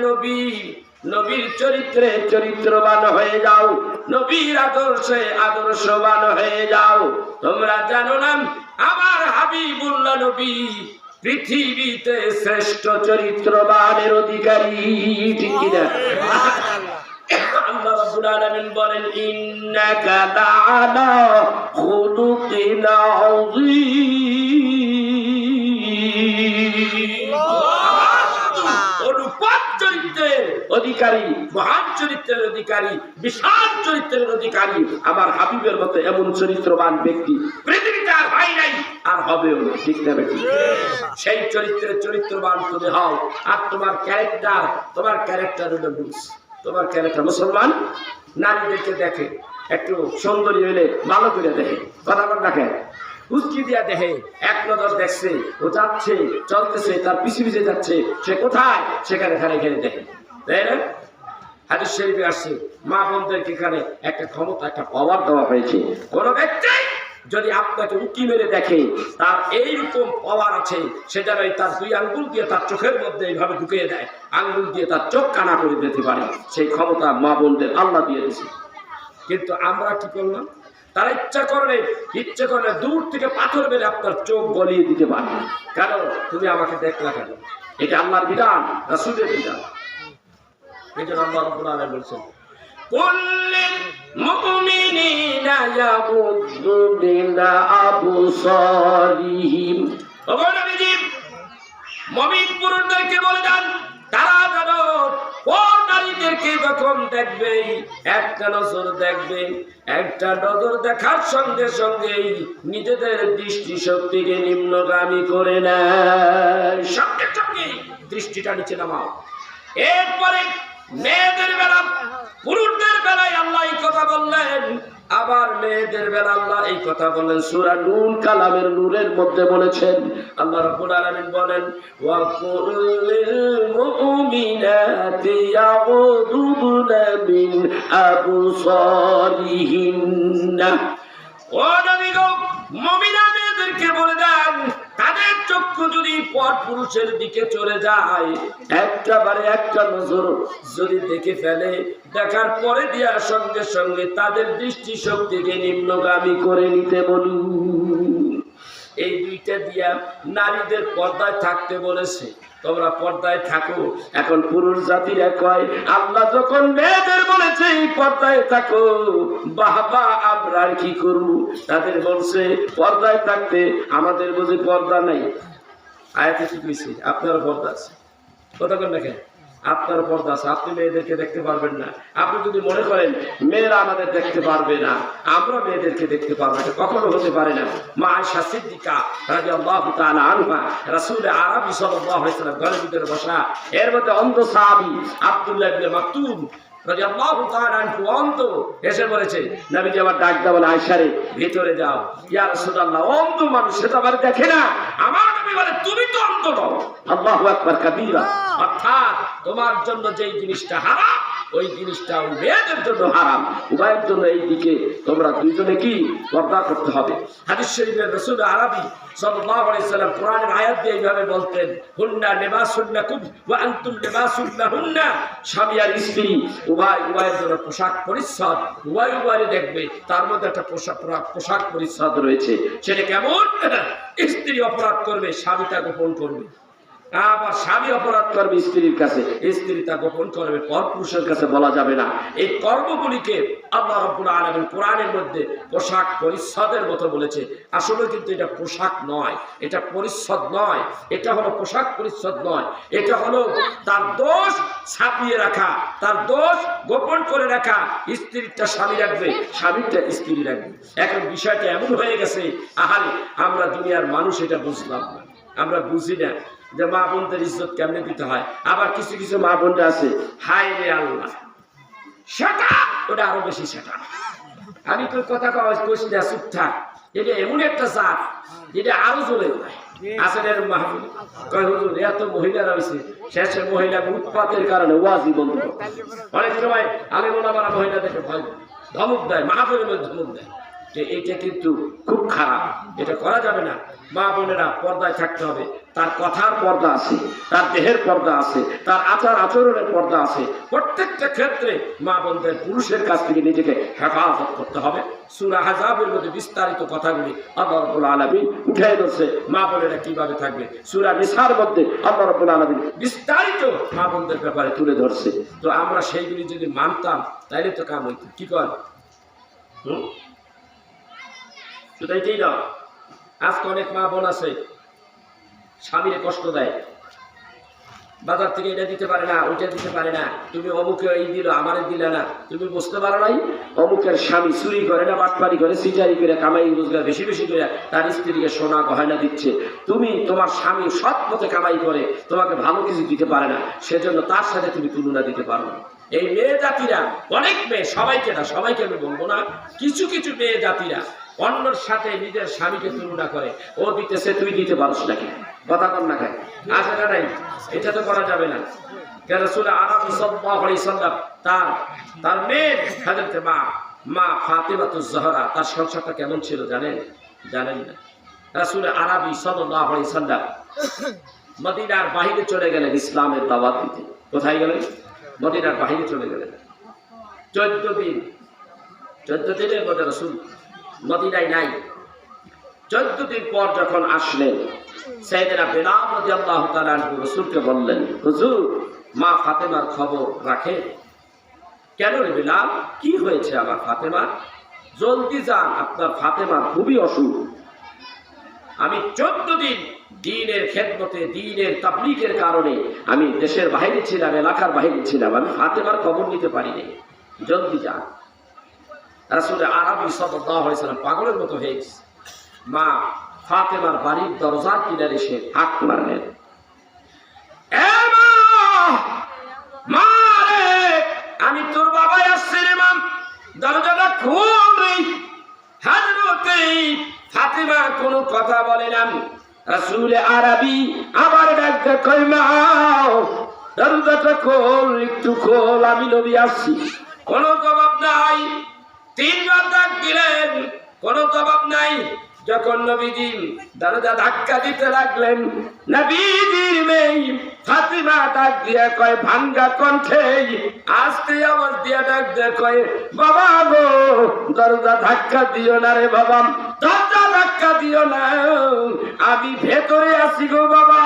নবীর চরিত্রে চরিত্রবান হয়ে যাও, নবীর আদর্শে আদর্শবান হয়ে যাও। তোমরা জানো না, আমার হাবিবুল্লাহ নবী পৃথিবীতে শ্রেষ্ঠ চরিত্রবানের অধিকারী, ঠিক কিনা? আল্লাহ রাব্বুল আলামিন বলেন, ইন্নাকা লাআলা খুলুকিন আযীম। অনুপম চরিত্রের অধিকারী, মহান চরিত্রের অধিকারী, বিশাল চরিত্রের অধিকারী আমার হাবিবের মতো এমন চরিত্রবান ব্যক্তি পৃথিবীতে আর হয় হয় নাই আর হবেও না, ঠিক না বেঠিক? সেই চরিত্রের চরিত্রবান তুমি হও। আর তোমার ক্যারেক্টার হলো লুজ। তোমার ক্যারেক্টার মুসলমান নারীদেরকে দেখে একটু সুন্দরী হইলে ভালো করে দেখে, কথা বল দেখে, উস্কি দিয়া দেখে, এক নজর দেখছে, ও যাচ্ছে চলতেছে, তার পিছু পিছিয়ে যাচ্ছে, সে কোথায়, সেখানে এখানে দেখে, তাই না? হাদিস শরীফে আসছে মা বোনদেরকে এখানে একটা ক্ষমতা, একটা পাওয়ার দেওয়া হয়েছে। কোন ব্যক্তি যদি আপনাকে উঁকি মেরে দেখে, তার এইরকম পাওয়ার আছে, সে যেন তার দুই আঙ্গুল দিয়ে তার চোখের মধ্যে এইভাবে ঢুকিয়ে দেয়, আঙ্গুল দিয়ে তার চোখ কানা করে দিতে পারে। সেই ক্ষমতা মা বোনদের আল্লাহ দিয়ে দিয়েছে। কিন্তু আমরা কি করলাম? তারা ইচ্ছা করলে দূর থেকে পাথর মেরে আপনার চোখ গলিয়ে দিতে পারে। কারণ তুমি আমাকে দেখলা কেন? এটা আল্লাহর বিধান, রাসূলের বিধান। এই জন্য আল্লাহ রাব্বুল আলামিন বলছেন, কুল্লিল মুমিনিনা ইয়াগুদ্দু মিন আবসারিহিম। ওগো নবীজি, মুমিন পুরুষদেরকে বলে দেন, তারা যেন ওই নারীদেরকে যখন দেখবে, একটা নজর দেখবে, একটা নজর দেখার সঙ্গে সঙ্গেই নিজেদের দৃষ্টি শক্তিকে নিম্নগামী করে নেয়, সঙ্গে সঙ্গে দৃষ্টিটা নিচে নামাও। এরপরে মেয়েদের বেলা, পুরুষদের বেলায় আল্লাহ এই কথা বললেন, আবার মেয়েদের বেলা আল্লাহ এই কথা বললেন। সূরা নূন কালামের নূরের মধ্যে বলেছেন, আল্লাহ রাব্বুল আলামিন বলেন, ওয়া কুল্লিল মুমিনাতি ইয়াগুদুনা মিন আবসারিহিন্না। ও নবী গো, মুমিনা মেয়েদেরকে বলে দেন, তাদের চক্ষু যদি পর পুরুষের দিকে চলে যায়, একটা নজর যদি দেখে ফেলে, দেখার পরে দেওয়ার সঙ্গে সঙ্গে তাদের দৃষ্টি শক্তিকে নিম্নগামী করে নিতে বলুন। এই দুইটা দিয়া নারীদের পর্দায় থাকতে বলেছে, তোমরা পর্দায় থাকো। এখন পুরুষ জাতিরা কয়, আল্লাহ যখন মেয়েদের বলেছে এই পর্দায় থাকো, বাবা আমরা আর কি করবো? তাদের বলছে পর্দায় থাকতে, আমাদের বুঝি পর্দা নাই। আয়াতে কি কইছে? আপনার পর্দা আছে, কথা বলেন দেখেন, আপনার পর্দা আছে, আপনি মেয়েদেরকে দেখতে পারবেন না। আপনি যদি মনে করেন মেয়েরা আমাদের দেখতে পারবে না, আমরা মেয়েদেরকে দেখতে পারবো, এটা কখনো হতে পারে না। মা আয়েশা সিদ্দিকা রাদিয়াল্লাহু তাআলা আনহা, রাসূল আরবি সাল্লাল্লাহু আলাইহি ওয়াসাল্লাম ঘরের ভিতরে বসা, এর মধ্যে অন্ধ সাহাবী আব্দুল্লাহ ইবনে মাকতুম রাদিয়াল্লাহু তাআলা আনহু অন্ধ এসে বলেছে, নবীজি আমার ডাক দাও, বলে আয়েশা রে ভিতরে যাও। ইয়া রাসূলুল্লাহ, অন্ধ মানুষ সে তো আমার দেখে না। আমার নবী বলে, তুমি তো অন্ধ নও। আল্লাহু আকবার কাবীরা। অর্থাৎ তোমার জন্য যেই জিনিসটা হারাম, ওই জিনিসটা মেয়েদের জন্য হারাম। উভয়ের জন্য এই দিকে তোমরা দুইজনে কি পর্দা করতে হবে। হাদিস শরীফের রাসূল আরবি সাল্লাল্লাহু আলাইহি ওয়াসাল্লাম কোরআনের আয়াত দিয়ে এইভাবে বলতেন, হুন্না লিবাসুন লাকুম ওয়া আনতুম লিবাসুন লাহুন্না। স্বামী আর স্ত্রী উভয়ের জন্য পোশাক পরিচ্ছদ, উভয় দেখবে, তার মধ্যে একটা পোশাক পরিচ্ছদ রয়েছে। সেটা কেমন? স্ত্রী অপরাধ করবে, স্বামী তা গোপন করবে। আবার স্বামী অপরাধ করবে স্ত্রীর কাছে, স্ত্রী তা গোপন করবে, পরপুরুষের কাছে বলা যাবে না। এই কর্মগুলিকে আল্লাহ রাব্বুল আলামিন কোরআনের মধ্যে পোশাক পরিচ্ছদের মতো বলেছে। আসলে কিন্তু এটা পোশাক নয়, এটা পরিচ্ছদ নয়, এটা হলো পোশাক পরিচ্ছদ নয়, এটা হলো তার দোষ ছাপিয়ে রাখা, তার দোষ গোপন করে রাখা। স্ত্রীরটা স্বামী রাখবে, স্বামীরটা স্ত্রী রাখবে। এখন বিষয়টা এমন হয়ে গেছে, আহারে আমরা দুনিয়ার মানুষ এটা বুঝলাম না, আমরা বুঝি না যে মা বোনদের ইজ্জত কেমনে দিতে হয়। আবার কিছু কিছু মা বোনরা আছে, হায় রে আল্লাহ, সেটা ওটা আরো বেশি সেটা। আমি তোর কথা কইছি না, চুপ থাক। এটা এমন একটা জাত যেটা আরো জ্বলে যায়। আসলের মাহবুব কয়, হুজুর এত মহিলারা হয়েছে, শেষে মহিলা উৎপাতের কারণে ওয়াজি বন্ধ করে। অনেক সময় আলেম ওলামারা মহিলাদেরকে ভয় ধমক দেয়, মাহফিলের মধ্যে ধমক দেয়। এইটা কিন্তু খুব খারাপ, এটা করা যাবে না। মা বোনেরা পর্দায় থাকতে হবে। তার কথার পর্দা আছে, তার দেহের পর্দা আছে, তার আচার আচরণের পর্দা আছে। প্রত্যেকটা ক্ষেত্রে মা বোনদের পুরুষের কাছ থেকে নিজেকে হেফাজত করতে হবে। সূরা আহজাবের মধ্যে বিস্তারিত কথাগুলি আল্লাহ রাব্বুল আলামিন উঠাই দিয়েছে, মা বোনেরা কিভাবে থাকবে। সূরা নিসার মধ্যে আল্লাহ রাব্বুল আলামিন বিস্তারিত মা বোনদের ব্যাপারে তুলে ধরছে। তো আমরা সেইগুলি যদি মানতাম তাইলে তো কাম হইতো। কি কর শুধাইতেই না। আজকে অনেক মা বোন আছে স্বামীরে কষ্ট দেয়, বাজার থেকে এটা দিতে পারে না, ওইটা দিতে পারে না, তুমি অমুকে এই দিল আমারে দিলে না, তুমি বুঝতে পারো নাই অমুকের স্বামী চুরি করে না, বাটপারি করে, সিটারি করে, কামাই রোজগার বেশি বেশি করে তার স্ত্রীকে সোনা গয়না দিচ্ছে, তুমি তোমার স্বামী সৎ পথে কামাই করে তোমাকে ভালো কিছু দিতে পারে না, সেজন্য তার সাথে তুমি তুলনা দিতে পারো না। এই মেয়ে জাতিরা, অনেক মেয়ে, সবাইকে না, সবাইকে আমি বলবো না, কিছু কিছু মেয়ে জাতিরা অন্যর সাথে নিজের স্বামীকে তুলনা করে, ও দিতেছে তুই দিতে পারছ নাকি, কথা কর না খায় আছে না নাই, এটা তো করা যাবে না। রাসূল আরবি সাল্লাল্লাহু আলাইহি সাল্লাম তার মেয়ে হযরত মা ফাতিমাতুজ জহরা, তার সংসারটা কেমন ছিল জানেন না? রাসূল আরবি সাল্লাল্লাহু আলাইহি সাল্লাম মদিনার বাইরে চলে গেলেন ইসলামের দাওয়াত দিতে। কোথায় গেলেন? মদিনার বাইরে চলে গেলেন। 14 দিনের মধ্যে রাসূল মদিনায় নাই। 14 দিন পর যখন আসলেন, সাইয়েদনা বেলাল রাদিয়াল্লাহু তাআলা আনহু রাসূলকে বললেন, হুজুর মা ফাতেমার খবর রাখে? কেন রে বেলাল, কি হয়েছে আমার ফাতেমা? জলদি যান, আপনার ফাতেমা খুবই অসুখ। আমি 14 দিন দ্বীনের খেদমতে, দ্বীনের তাবলীগের কারণে আমি দেশের বাইরে ছিলাম, এলাকার বাইরে ছিলাম, আমি ফাতেমার খবর নিতে পারিনি, জলদি যান। রাসূল আরবি সাল্লাল্লাহু আলাইহি সাল্লাম পাগলের মতো হয়ে গেছে। মা ফাতেমার বাড়ির দরজার কিনারে এসে হাত মারলেন, আমি তোর বাবা আসছি রে মা, দরজাটা খুল রে। হযরতে ফাতেমা কোনো কথা বলে না। রাসূল আরবি আবার ডাকতে কই, মা দরজাটা খোল, একটু খোল, আমি নবী আসছি। কোনো জবাব নাই। 3 বার ডাক দিলেন, কোনো জবাব নাই। যখন নবীজি দরজা ধাক্কা দিতে লাগলেন, নবীজির মেয়ে ফাতিমা ডাক দিয়ে কয় ভাঙ্গা কণ্ঠে, আস্তে আওয়াজ দিয়ে ডাক দিয়ে কয়, বাবা গো দরজা ধাক্কা দিও না রে বাবা, দরজা ধাক্কা দিও না, আমি ভেতরে আছি গো বাবা,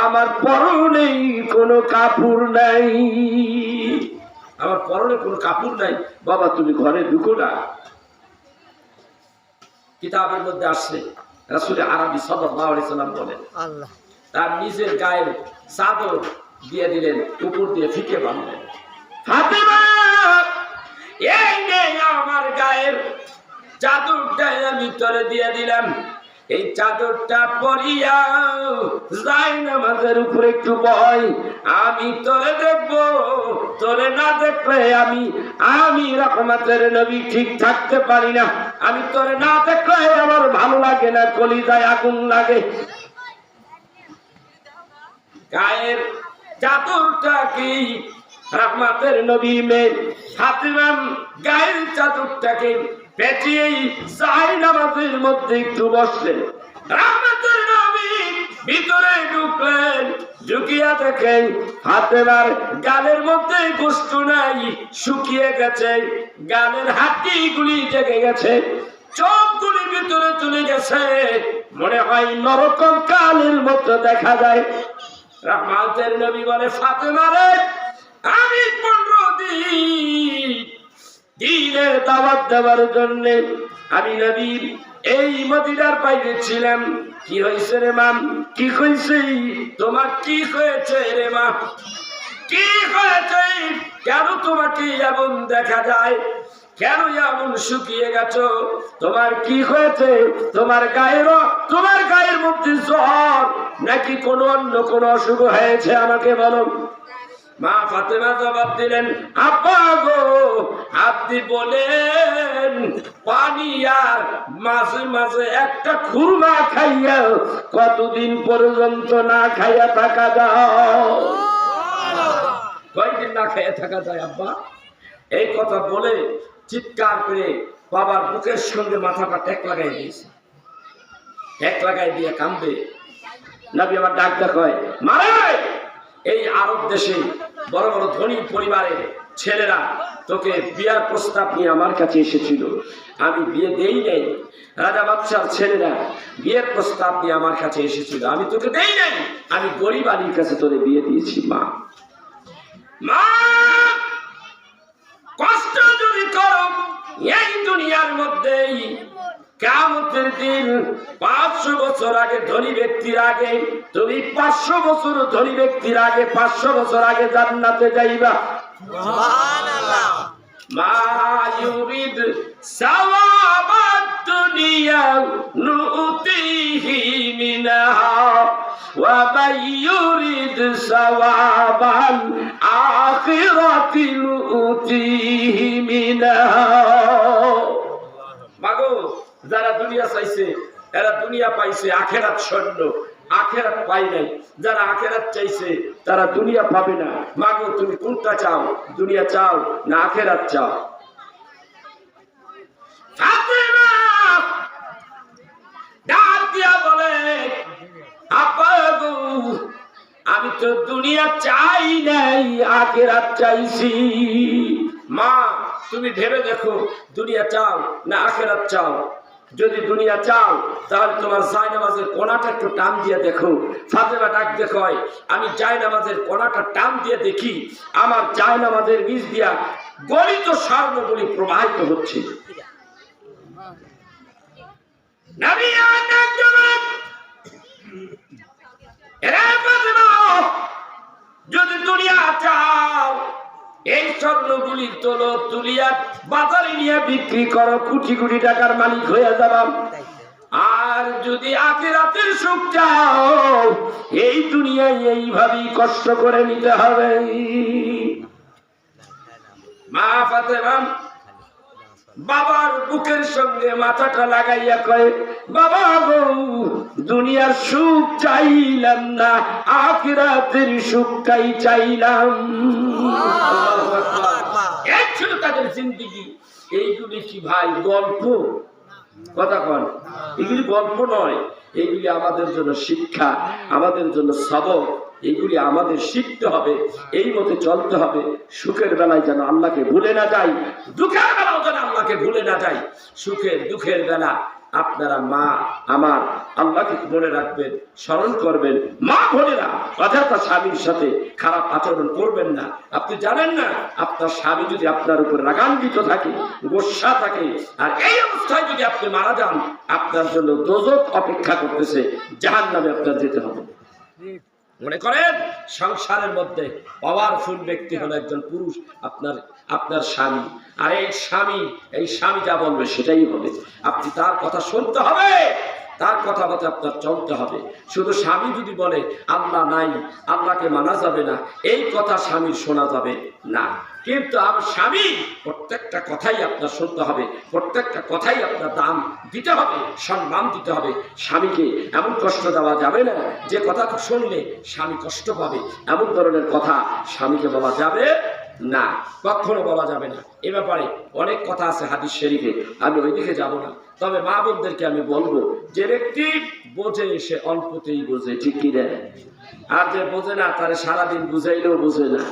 আমার পরনে কোনো কাপড় নাই, আমার পরনে কোনো কাপড় নাই, বাবা তুমি ঘরে ঢুকো না। কিতাবের মধ্যে আসছে রাসূল আরবি সাল্লাল্লাহু আলাইহি সাল্লাম বলেন, আল্লাহ তার নিজের গায়ের চাদর দিয়ে দিলেন, উপর দিয়ে ফিকে বাঁধলেন, ফাতিমা এই নে আমার গায়ের চাদরটা আমি তোরে দিয়ে দিলাম, এই চাদরটা পরিয়া যাই নামাজের উপরে একটু বয়, আমি তোরে দেখবো, তোরে না দেখলে আমি রহমতের নবী ঠিক থাকতে পারি না, আমি তোরে না দেখলে আমার ভালো লাগে না, কলিজায় আগুন লাগে। গায়ের চাদরটা কি রহমতের নবী মেয়ে ফাতিমা গায়ের চাদরটাকে পেঁচিয়েই যাই নামাজের মধ্যে একটু বসলেন, রহমতের নবী ভিতরে ঢুকলেন, ঢুকিয়া দেখেন ফাতেমার গালের মধ্যে গোশত নাই, শুকিয়ে গেছে, গালের হাড্ডিগুলি জেগে গেছে, চোখগুলি ভিতরে চলে গেছে, মনে হয় নরকঙ্কালের মতো দেখা যায়। রহমতের নবী বলে, ফাতেমা রে, আমি 15 দিন দ্বীনের দাওয়াত দেওয়ার জন্য আমি নবী এই মদিনার বাইরে ছিলাম, কি হয়েছে রে মা, কি হয়েছে তোমার, কি হয়েছে রে মা, কি হয়েছে, কেন তোমাকে এমন দেখা যায়, কেন এমন শুকিয়ে গেছো, তোমার কি হয়েছে, তোমার গায়ের মধ্যে জ্বর নাকি কোনো অন্য কোনো অসুখ হয়েছে, আমাকে বলো। মা ফাতেমা জবাব দিলেন, আব্বা গো আপনি বলেন পানি আর মাঝে মাঝে একটা খুরমা খাইয়া কতদিন পর্যন্ত না খাইয়া থাকা যায়, কয়দিন না খাইয়া থাকা যায় আব্বা? এই কথা বলে চিৎকার করে বাবার বুকের সঙ্গে মাথাটা টেক লাগাই দিয়েছে, টেক লাগাই দিয়ে কান্দে। নবী আমার ডাকটা কয়, মারে এই আরব দেশে বড় বড় ধনী পরিবারের ছেলেরা তোকে বিয়ার প্রস্তাব নিয়ে আমার কাছে এসেছিল, আমি বিয়ে দেই নাই, রাজা বাদশার ছেলেরা বিয়ের প্রস্তাব নিয়ে আমার কাছে এসেছিল, আমি তোকে দেই নাই, আমি গরিব আলীর কাছে তোরে বিয়ে দিয়েছি। মা কষ্ট যদি করো এই দুনিয়ার মধ্যেই কিয়ামতের দিন 500 বছর আগে ধনী ব্যক্তির আগে তুমি 500 বছর ধনী ব্যক্তির আগে 500 বছর আগে জান্নাতে যাইবা। সুবহানাল্লাহ। মা ইউরিদ সাওয়াবাদ দুনিয়া নুতিহি মিনহা ওয়া মান ইউরিদ সাওয়াবাল আখিরাতি নুতিহি মিনহা। মাগো, যারা দুনিয়া চাইছে এরা দুনিয়া পাইছে, আখেরাত শূন্য, আখেরাত পাই নাই। যারা আখেরাত চাইছে তারা দুনিয়া পাবে না। মাগো, তুমি কোনটা চাও? দুনিয়া চাও না আখেরাত চাও? ফাতেমা ডাক দিয়া বলে, আপা গো, আমি তো দুনিয়া চাই নাই, আখেরাত চাইছি। মা, তুমি ভেবে দেখো, দুনিয়া চাও না আখেরাত চাও? যদি দুনিয়া চাও তাহলে তোমার জায়নামাজের কোণাটা একটু টান দিয়ে দেখো। ফাতেমা ডাক দেখো, আমি জায়নামাজের কোণাটা টান দিয়ে দেখি, আমার জায়নামাজের নিচ দিয়া গলিত স্বর্ণগুলি প্রবাহিত হচ্ছে। যদি দুনিয়া চাও এই স্বর্ণগুলি তোলো, তুলিয়া বাজারে নিয়ে বিক্রি করো, কোটি কোটি টাকার মালিক হয়ে যাবা। আর যদি আখিরাতের সুখ চাও এই দুনিয়ায় এইভাবেই কষ্ট করে নিতে হবে। মা ফাতেমা বাবার বুকের সঙ্গে মাথাটা লাগাইয়া কয়, বাবা গো, দুনিয়ার সুখ চাইলাম না, আখিরাতের সুখটাই চাইলাম। এই ছিল তাদের জিন্দেগি। এইগুলি কি ভাই গল্প? কথা কন, এগুলি গল্প নয়, এইগুলি আমাদের জন্য শিক্ষা, আমাদের জন্য সবক। এইগুলি আমাদের শিখতে হবে, এই মতে চলতে হবে। সুখের বেলায় যেন আল্লাহকে ভুলে না যাই, দুঃখের বেলাও যেন আল্লাহকে ভুলে না যাই। সুখের দুঃখের বেলা আপনারা মা আমার আল্লাহকে মনে রাখবেন, স্মরণ করবেন। মা বোনেরা অযথা স্বামীর সাথে খারাপ আচরণ করবেন না। আপনি জানেন না, আপনার স্বামী যদি আপনার উপর রাগান্বিত থাকে, গোসা থাকে, আর এই অবস্থায় যদি আপনি মারা যান, আপনার জন্য দোজখ অপেক্ষা করতেছে, জাহান্নামে আপনার যেতে হবে। মনে করেন সংসারের মধ্যে পাওয়ারফুল ব্যক্তি হলো একজন পুরুষ, আপনার স্বামী। আর এই স্বামী যা বলবে সেটাই হবে। আপনি তার কথা শুনতে হবে, তার কথা মতে আপনার চলতে হবে। শুধু স্বামী যদি বলে আল্লাহ নাই, আল্লাহকে মানা যাবে না, এই কথা স্বামীর শোনা যাবে না। কিন্তু আমার স্বামী প্রত্যেকটা কথাই আপনার শুনতে হবে, প্রত্যেকটা কথাই আপনার দাম দিতে হবে, সম্মান দিতে হবে। স্বামীকে এমন কষ্ট দেওয়া যাবে না যে কথা শুনলে স্বামী কষ্ট পাবে, এমন ধরনের কথা স্বামীকে বলা যাবে না, কখনো বলা যাবে না। এ ব্যাপারে অনেক কথা আছে হাদিস শরীফে, আমি ওইদিকে যাব না। তবে মা বোনদেরকে আমি বলবো, যে ব্যক্তি বোঝে সে অল্পতেই বোঝে, ঠিক কি না? আর যে বোঝে না তারে সারাদিন বুঝাইলেও বোঝে না।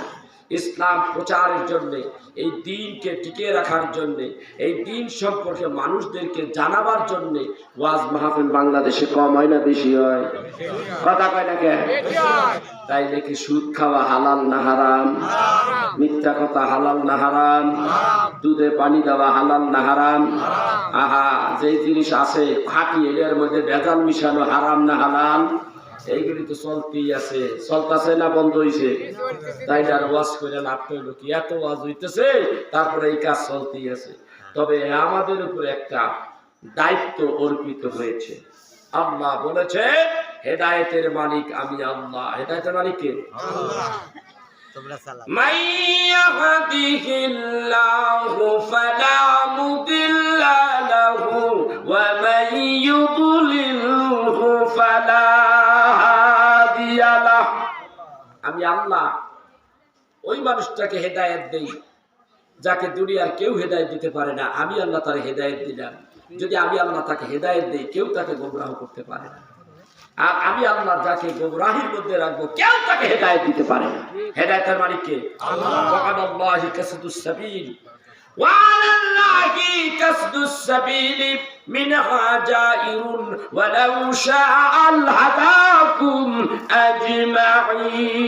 ইসলাম প্রচারের জন্যে, এই দ্বীনকে টিকিয়ে রাখার জন্যে, এই দ্বীন সম্পর্কে মানুষদেরকে জানাবার জন্যে ওয়াজ মাহফিল বাংলাদেশে কম হয় না বেশি হয়? কথা কয় না কেন? তাই নাকি সুদ খাওয়া হালাল না হারাম? মিথ্যা কথা হালাল না হারাম? দুধে পানি দেওয়া হালাল না হারাম? আহা, যেই জিনিস আছে খাঁটি এর মধ্যে ভেজাল মিশানো হারাম না হালাল? এইগুলি তো চলতেই আছে, চলতেছে না বন্ধ হয়েছে? তাই আর ওয়াজ করে লাভ হইল কি? এত ওয়াজ হইতেছে, তারপরে এই কাজ চলতেই আছে। তবে আমাদের উপরে একটা দায়িত্ব অর্পিত হয়েছে। আল্লাহ বলেছে হেদায়েতের মালিক আমি আল্লাহ। হেদায়েতের মালিক কে? আল্লাহ। মান ইয়াহদিহিল্লাহু ফালা মুদিল্লা লাহু ওয়া মান ইউদ্লিলহু ফালা হাদিয়া লাহু। আমি আল্লাহ ওই মানুষটাকে হেদায়েত দেই যাকে দুনিয়ার কেউ হেদায়েত দিতে পারে না। আমি আল্লাহ তার হেদায়েত দিলাম। যদি আমি আল্লাহ তাকে হেদায়েত দেই, কেউ তাকে গোমরাহ করতে পারে না। আর আমি আল্লাহ যাকে গোমরাহির মধ্যে রাখবো, কেউ তাকে হেদায়েত দিতে পারে না। হেদায়েতের মালিক কে? আল্লাহ। ওয়া'আলাল্লাহি কাসদুস সাবিল ওয়া 'আলাল্লাহি কাসদুস সাবিল মিনহা জাইরুন ওয়া লাউ শাআ আল হাদাকুম আজমাইন।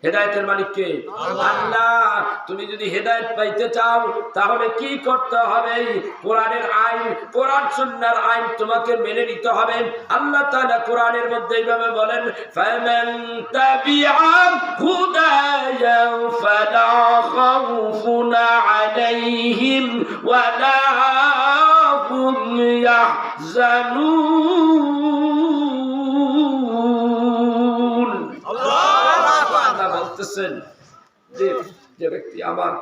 হেদায়েতের মালিক কে? আল্লাহ। তুমি যদি হেদায়েত পাইতে চাও তাহলে কি করতে হবে? কোরআনের আইন, কোরআন সুন্নাহর আইন তোমাকে মেনে নিতে হবে। আল্লাহ তাআলা কোরআনের মধ্যে এইভাবে বলেন, ফামান তাবিআ হুদায়া ফালা খাউফুন আলাইহিম ওয়ালা হুম ইয়াহজানুন। আল্লাহ বলতেছেন যে ব্যক্তি আমার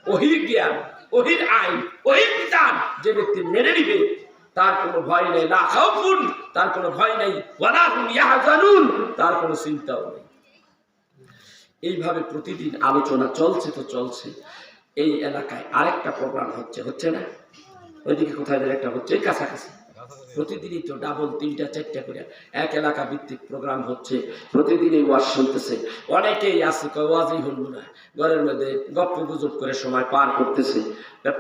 ওহীর জ্ঞান, ওহীর আইন, ওহীর বিধান যে ব্যক্তি মেনে নিবে তার কোনো ভয় নেই, লা খাউফুন, তার কোনো ভয় নেই, ওয়ালা হুম ইয়াহজানুন, তার কোনো চিন্তাও নেই। এইভাবে প্রতিদিন আলোচনা চলছে তো চলছে। এই এলাকায় আরেকটা প্রোগ্রাম হচ্ছে না? ওইদিকে কোথায় একটা হচ্ছে, কাছাকাছি। প্রতিদিনই তো ডাবল 3টা 4টা করে এক এলাকা ভিত্তিক প্রোগ্রাম হচ্ছে। প্রতিদিনই ওয়াজ শুনতেছে। অনেকেই আছে ওয়াজই হল না, ঘরের মধ্যে গপ্প গুজব করে সময় পার করতেছে।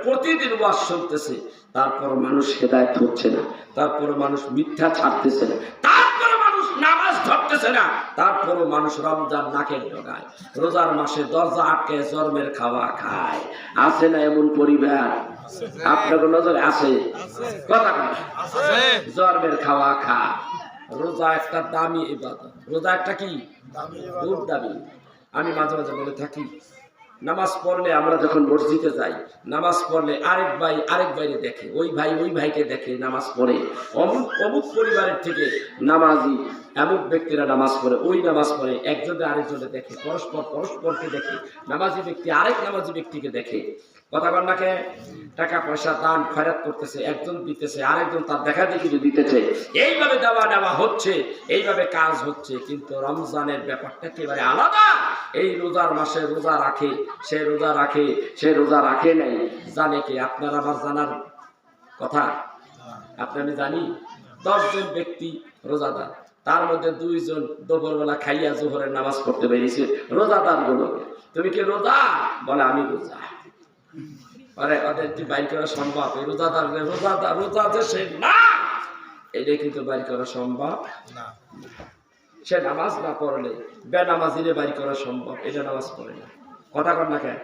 প্রতিদিন ওয়াজ শুনতেছে, তারপর মানুষ হেদায়েত হচ্ছে না, তারপর মানুষ মিথ্যা ছাড়তেছে না, তারপর মানুষ নামাজ ধরতেছে না, তারপর মানুষ রমজান নাকের ডগায়, রোজার মাসে দরজা আটকে জর্মের খাওয়া খায়। আছে না এমন পরিবার? আপনার নজরে আছে? কথা কয় জর্মের খাওয়া খা। রোজা একটা দামি ইবাদত। রোজা একটা কি? খুব দামি। আমি মাঝে মাঝে বলে থাকি, নামাজ পড়লে আমরা যখন মসজিদে যাই, নামাজ পড়লে আরেক ভাই আরেক ভাইরে দেখে, ওই ভাই ওই ভাইকে দেখে নামাজ পড়ে। অমুক অমুক পরিবারের থেকে নামাজি এমুক ব্যক্তিরা নামাজ পড়ে, ওই নামাজ পড়ে, একজনে আরেকজনে দেখে, পরস্পর পরস্পরকে দেখে। নামাজি ব্যক্তি আরেক নামাজি ব্যক্তিকে দেখে। কথা বল নাকে? টাকা পয়সা দান খয়রাত করতেছে, একজন দিতেছে, আরেকজন তার দেখা দেখি দিতেছে। এইভাবে দেওয়া নেওয়া হচ্ছে, এইভাবে কাজ হচ্ছে। কিন্তু রমজানের ব্যাপারটা একেবারে আলাদা। এই রোজার মাসে রোজা রাখে, সে রোজা রাখে, সে রোজা রাখে নাই, জানে কি? আপনার আমার জানার কথা? আপনি আমি জানি 10 জন ব্যক্তি রোজাদার, তার মধ্যে 2 জন দুপুরবেলা খাইয়া জোহরের নামাজ পড়তে বেরিয়েছে। রোজাদার গুলো, তুমি কি রোজা? বলে আমি রোজা। ওদের কি বাইর করা সম্ভব? রোজাদার রোজা যে সে না, এটা কিন্তু বাইর করা সম্ভব না। সে নামাজ না পড়লে বেনামাজিরে বাইর করা সম্ভব, এটা নামাজ পড়ে না। কথা কর না কেন?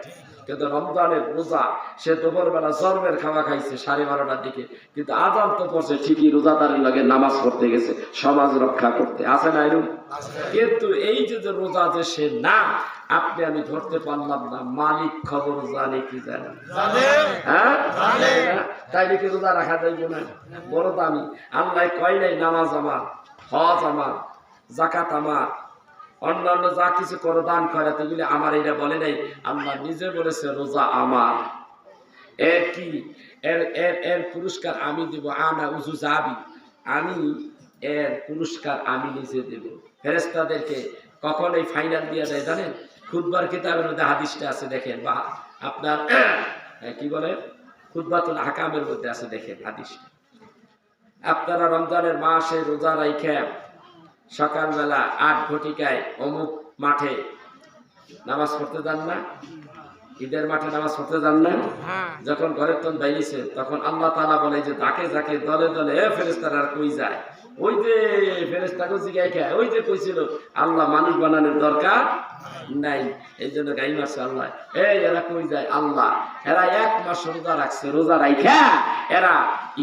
কিন্তু রমজানের রোজা, সে দুপুরবেলা জর্মের খাওয়া খাইছে 12:30টার দিকে, কিন্তু আজান তো পড়ছে ঠিকই, রোজাদারের লাগে নামাজ পড়তে গেছে সমাজ রক্ষা করতে। আছে না এরকম? কিন্তু এই যে রোজা যে সে না, আপনি আমি ধরতে পারলাম না, মালিক খবর জানে কি জানে? হ্যাঁ, তাইলে কি রোজা রাখা যাইব না? বড় দামি। আল্লাহ কয় নাই নামাজ আমার, হজ আমার, যাকাত আমার, অন্যান্য যা কিছু করো দান খয়রাত এগুলি আমার, এটা বলে নাই। আল্লাহ নিজে বলেছে রোজা আমার। এর কি? এর পুরস্কার আমি দেব। আনা উজু যাবি, আমি এর পুরস্কার আমি নিজে দেব। ফেরেশতাদেরকে কখন এই ফাইনাল দিয়ে দেয় জানেন? খুতবার কিতাবের মধ্যে হাদিসটা আছে, দেখেন। বা আপনার কি বলে, খুতবাতুল আহকামের মধ্যে আছে, দেখেন হাদিসটা। আপনারা রমজানের মাসে রোজা রাইখা সকালবেলা 8 ঘটিকায় অমুক মাঠে নামাজ পড়তে যান না? ঈদের মাঠে নামাজ পড়তে যান না? যখন ঘরের তন বাইরেছে, তখন আল্লাহ তাআলা বলে যে যাকে যাকে দলে দলে ফেরেশতারা কই যায়, ওই যে ফেরেশতাকে জিগায় খায়, ওই যে কইছিল আল্লাহ মানুষ বানানোর দরকার নাই, এই জন্য গাই মারছে আল্লাহ। এরা কই যায়? আল্লাহ এরা 1 মাস রোজা রাখছে, রোজা রাইখা এরা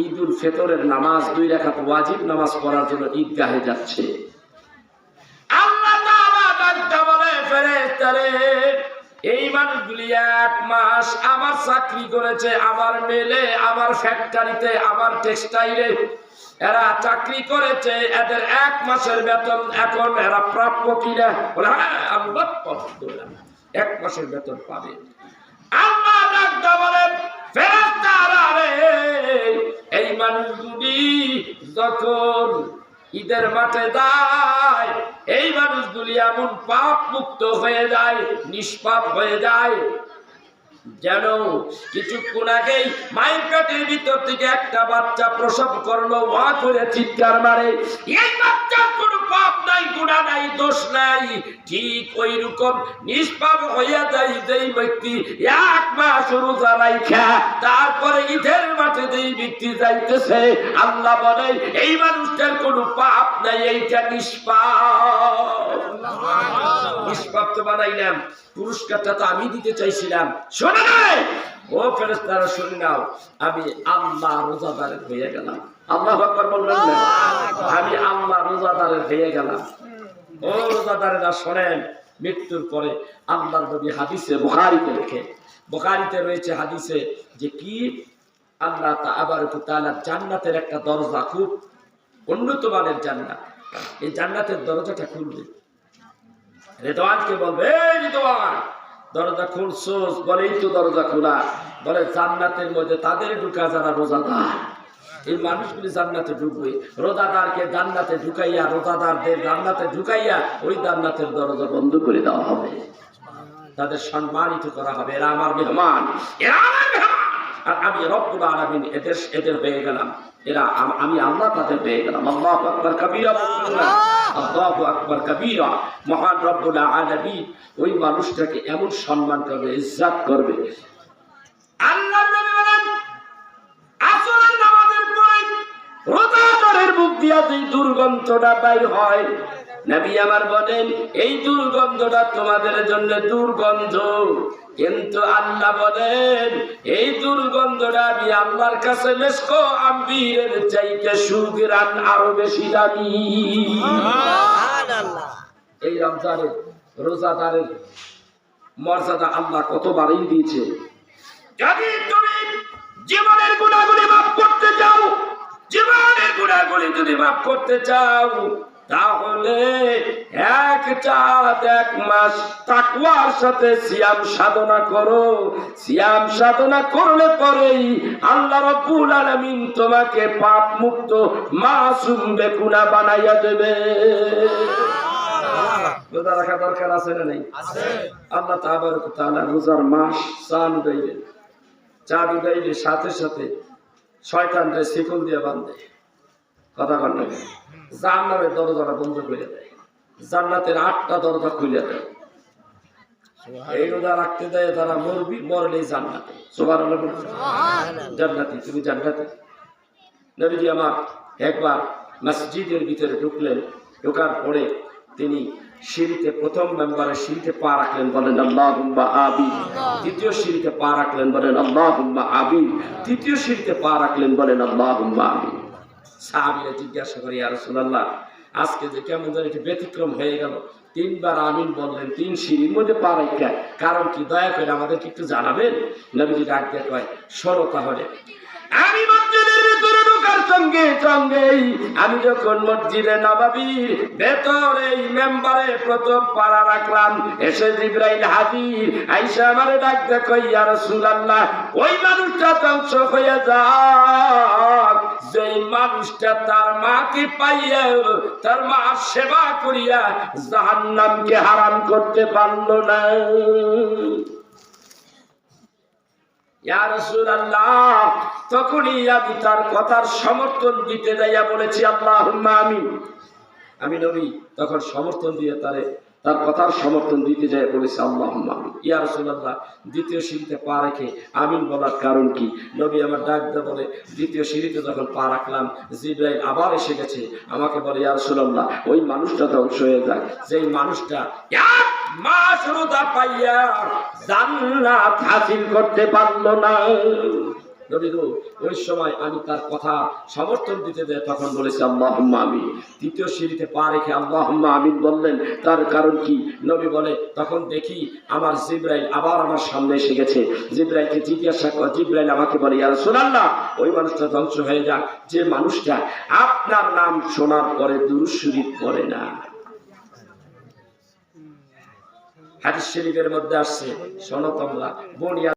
ঈদুল ফিতরের নামাজ 2 রাকাত ওয়াজিব নামাজ পড়ার জন্য ঈদগাহে যাচ্ছে। আল্লাহ তাআলা ডাকতে বলে, ফেরেশতারে এই মানুষগুলি 1 মাস আমার চাকরি করেছে, আমার মেলে, আমার ফ্যাক্টরিতে, আমার টেক্সটাইলে এরা চাকরি করেছে, এদের 1 মাসের বেতন এখন এরা প্রাপ্য কিনা? বলে হ্যাঁ, আল্লাহ 1 মাসের বেতন পাবে। আল্লাহ ডাকতে বলেন, ফেরেশতারা রে, এই মানুষগুলি যখন ঈদের মাঠে যায়, এই মানুষগুলি এমন পাপ মুক্ত হয়ে যায়, নিষ্পাপ হয়ে যায়, যেন কিছুক্ষণ আগেই মায়ের পেটের ভিতর থেকে একটা বাচ্চা প্রসব করলো, ওয়া করে চিৎকার মারে, এই বাচ্চার কোনো পাপ নাই, গুনাহ নাই, দোষ নাই। ঠিক ওই রকম নিষ্পাপ হইয়া যায় যেই ব্যক্তি 1 মাস রোজা রাখা তারপরে ঈদের মাঠে যেই ব্যক্তি যাইতেছে, আল্লাহ বলে এই মানুষটার কোনো পাপ নাই, এইটা নিষ্পাপ। নিষ্পাপ তো বানাইলাম, পুরস্কারটা তো আমি দিতে চাইছিলাম। শোনো নাই ও ফেরেশতারা, শুনে নাও, আমি আল্লাহ রোজাদারের হয়ে গেলাম। আল্লাহু আকবার বলবেন না? আমি আল্লাহ রোজাদারের হয়ে গেলাম। ও রোজাদারেরা শোনেন, মৃত্যুর পরে আল্লাহর নবী হাদিসে বুখারীতে লেখে, বুখারীতে রয়েছে হাদিসে যে কি আল্লাহ তাবারক তাআলা জান্নাতের একটা দরজা, খুব উন্নত মানের জান্নাত, এই জান্নাতের দরজাটা খুলবে। রিদওয়ানকে বলবে, এই রিদওয়ান দরজা খুলছোস? বলে এই তো দরজা খোলা। বলে জান্নাতের মধ্যে তাদের ঢুকা যারা রোজাদার, এই মানুষগুলি জান্নাতে ঢুকবে। রোজাদারকে জান্নাতে ঢুকাইয়া, রোজাদারদের জান্নাতে ঢুকাইয়া ওই জান্নাতের দরজা বন্ধ করে দেওয়া হবে, তাদের সম্মানিত করা হবে। এরা আমার মেহমান, এরা আমার মেহমান, আর আমি রব্বুল আলামিন এদের হয়ে গেলাম। এরা আমি আল্লাহ তাদের হয়ে গেলাম। আল্লাহু আকবার কাবীরা, আল্লাহু আকবার কাবীরা। মহান রব্বুল আলামিন ওই মানুষটাকে এমন সম্মান করবে, ইজ্জত করবে। আল্লাহ নবী বলেন, আসরের নামাজের পরে রোজাদারের মুখ দিয়া যে দুর্গন্ধটা বাইর হয়, নবী আমার বলেন এই দুর্গন্ধটা তোমাদের জন্য দুর্গন্ধ, কিন্তু আল্লাহ বলেন এই দুর্গন্ধটা আমি আল্লাহর কাছে মেশকো আম্বীরের চাইতে সুগরান আরো বেশি দামি। সুবহানাল্লাহ। এই রমজানের রোজাদারের মর্যাদা আল্লাহ কত বাড়িয়ে দিয়েছে। যদি তুমি জীবনের গুনাহগুলি মাফ করতে চাও, জীবনের গুনাহগুলি যদি মাফ করতে চাও, তাহলে 1 মাস তাকওয়ার সাথে সিয়াম সাধনা করো। সিয়াম সাধনা করলে পরেই আল্লাহ রাব্বুল আলামিন তোমাকে পাপ মুক্ত মাসুম বেকুনা বানাইয়া দেবে। রোজা রাখা দরকার আছে না নাই? আছে। আল্লাহ তাবারক তাআলা রোজার মাস চাঁদ উঠাইলেন, চাঁদ উঠাইলে সাথে সাথে শয়তানরে শিকল দিয়ে বাঁধে। কথা বল না, জান্নাতের দরজাটা বন্ধ করে দেয়, জান্নাতের 8টা দরজা খুলে দেয়। এই রোজা রাখতে দেয় তারা মরবি, মরলেই জান্নাতে। সুবহানাল্লাহ। জান্নাতি, তুমি জান্নাতি। নবীজি আমার একবার মসজিদের ভিতরে ঢুকলেন, ঢোকার পরে তিনি সিঁড়িতে, প্রথম মেম্বারের সিঁড়িতে পা রাখলেন, বলেন আল্লাহুম্মা আমিন। দ্বিতীয় সিঁড়িতে পা রাখলেন, বলেন আল্লাহুম্মা আমিন। তৃতীয় সিঁড়িতে পা রাখলেন, বলেন আল্লাহুম্মা আমিন। সাহাবীরা জিজ্ঞাসা করে, ইয়া রাসূলুল্লাহ, আজকে যে কেমন যেন একটু ব্যতিক্রম হয়ে গেল, 3 বার আমিন বললেন, 3 সিঁড়ির মধ্যে পা রাখা, কারণ কি? দয়া করে আমাদেরকে একটু জানাবেন। নবীজি ডাক দিয়ে কয়, শোনো তাহলে, আমি মসজিদের ভিতরে ঢোকার সঙ্গে সঙ্গেই আমি যখন মসজিদে নববীর ভেতরে মেম্বারে প্রথম পাড়া রাখলাম, এসে জিবরাইল হাজির, আইসা আমারে ডাক দিয়ে কই, ইয়া রাসূলুল্লাহ, ওই মানুষটা ধ্বংস হয়ে যাক যেই মানুষটা তার মাকে পাইয়া, তার মার সেবা করিয়া জাহান্নামকে হারাম করতে পারল না। ইয়া রাসূলুল্লাহ, তখনই আমি তার কথার সমর্থন দিতে যাইয়া বলেছি আল্লাহুম্মা আমিন। আমি নবী তখন সমর্থন দিয়ে তার কথার সমর্থন দিতে যাই বলেছি আল্লাহুম্মা আমিন। ইয়া রাসূলুল্লাহ, দ্বিতীয় সিঁড়িতে পা রেখে আমিন বলার কারণ কি? নবী আমার ডাক দিয়ে বলে, দ্বিতীয় সিঁড়িতে যখন পা রাখলাম, জিবরাইল আবার এসে গেছে, আমাকে বলে, ইয়া রাসূলুল্লাহ, ওই মানুষটা ধ্বংস হয়ে যায় যেই মানুষটা 1 মাস রোজা পাইয়া জান্নাত হাসিল করতে পারল না। নবী গো, ওই সময় আমি তার কথা সমর্থন দিতে যাই, তখন বলেছি আল্লাহুম্মা আমিন। তৃতীয় সিঁড়িতে পা রেখে আল্লাহুম্মা আমিন বললেন, তার কারণ কি? নবী বলে, তখন দেখি আমার জিবরাইল আবার আমার সামনে এসে গেছে। জিবরাইলকে জিজ্ঞাসা করে, জিবরাইল আমাকে বলে, ইয়া রাসূলুল্লাহ, ওই মানুষটা ধ্বংস হয়ে যাক যে মানুষটা আপনার নাম শোনার পরে দুরূদ শরীফ পড়ে না। হাদিস শরীফের মধ্যে আসছে, শোনো তোমরা,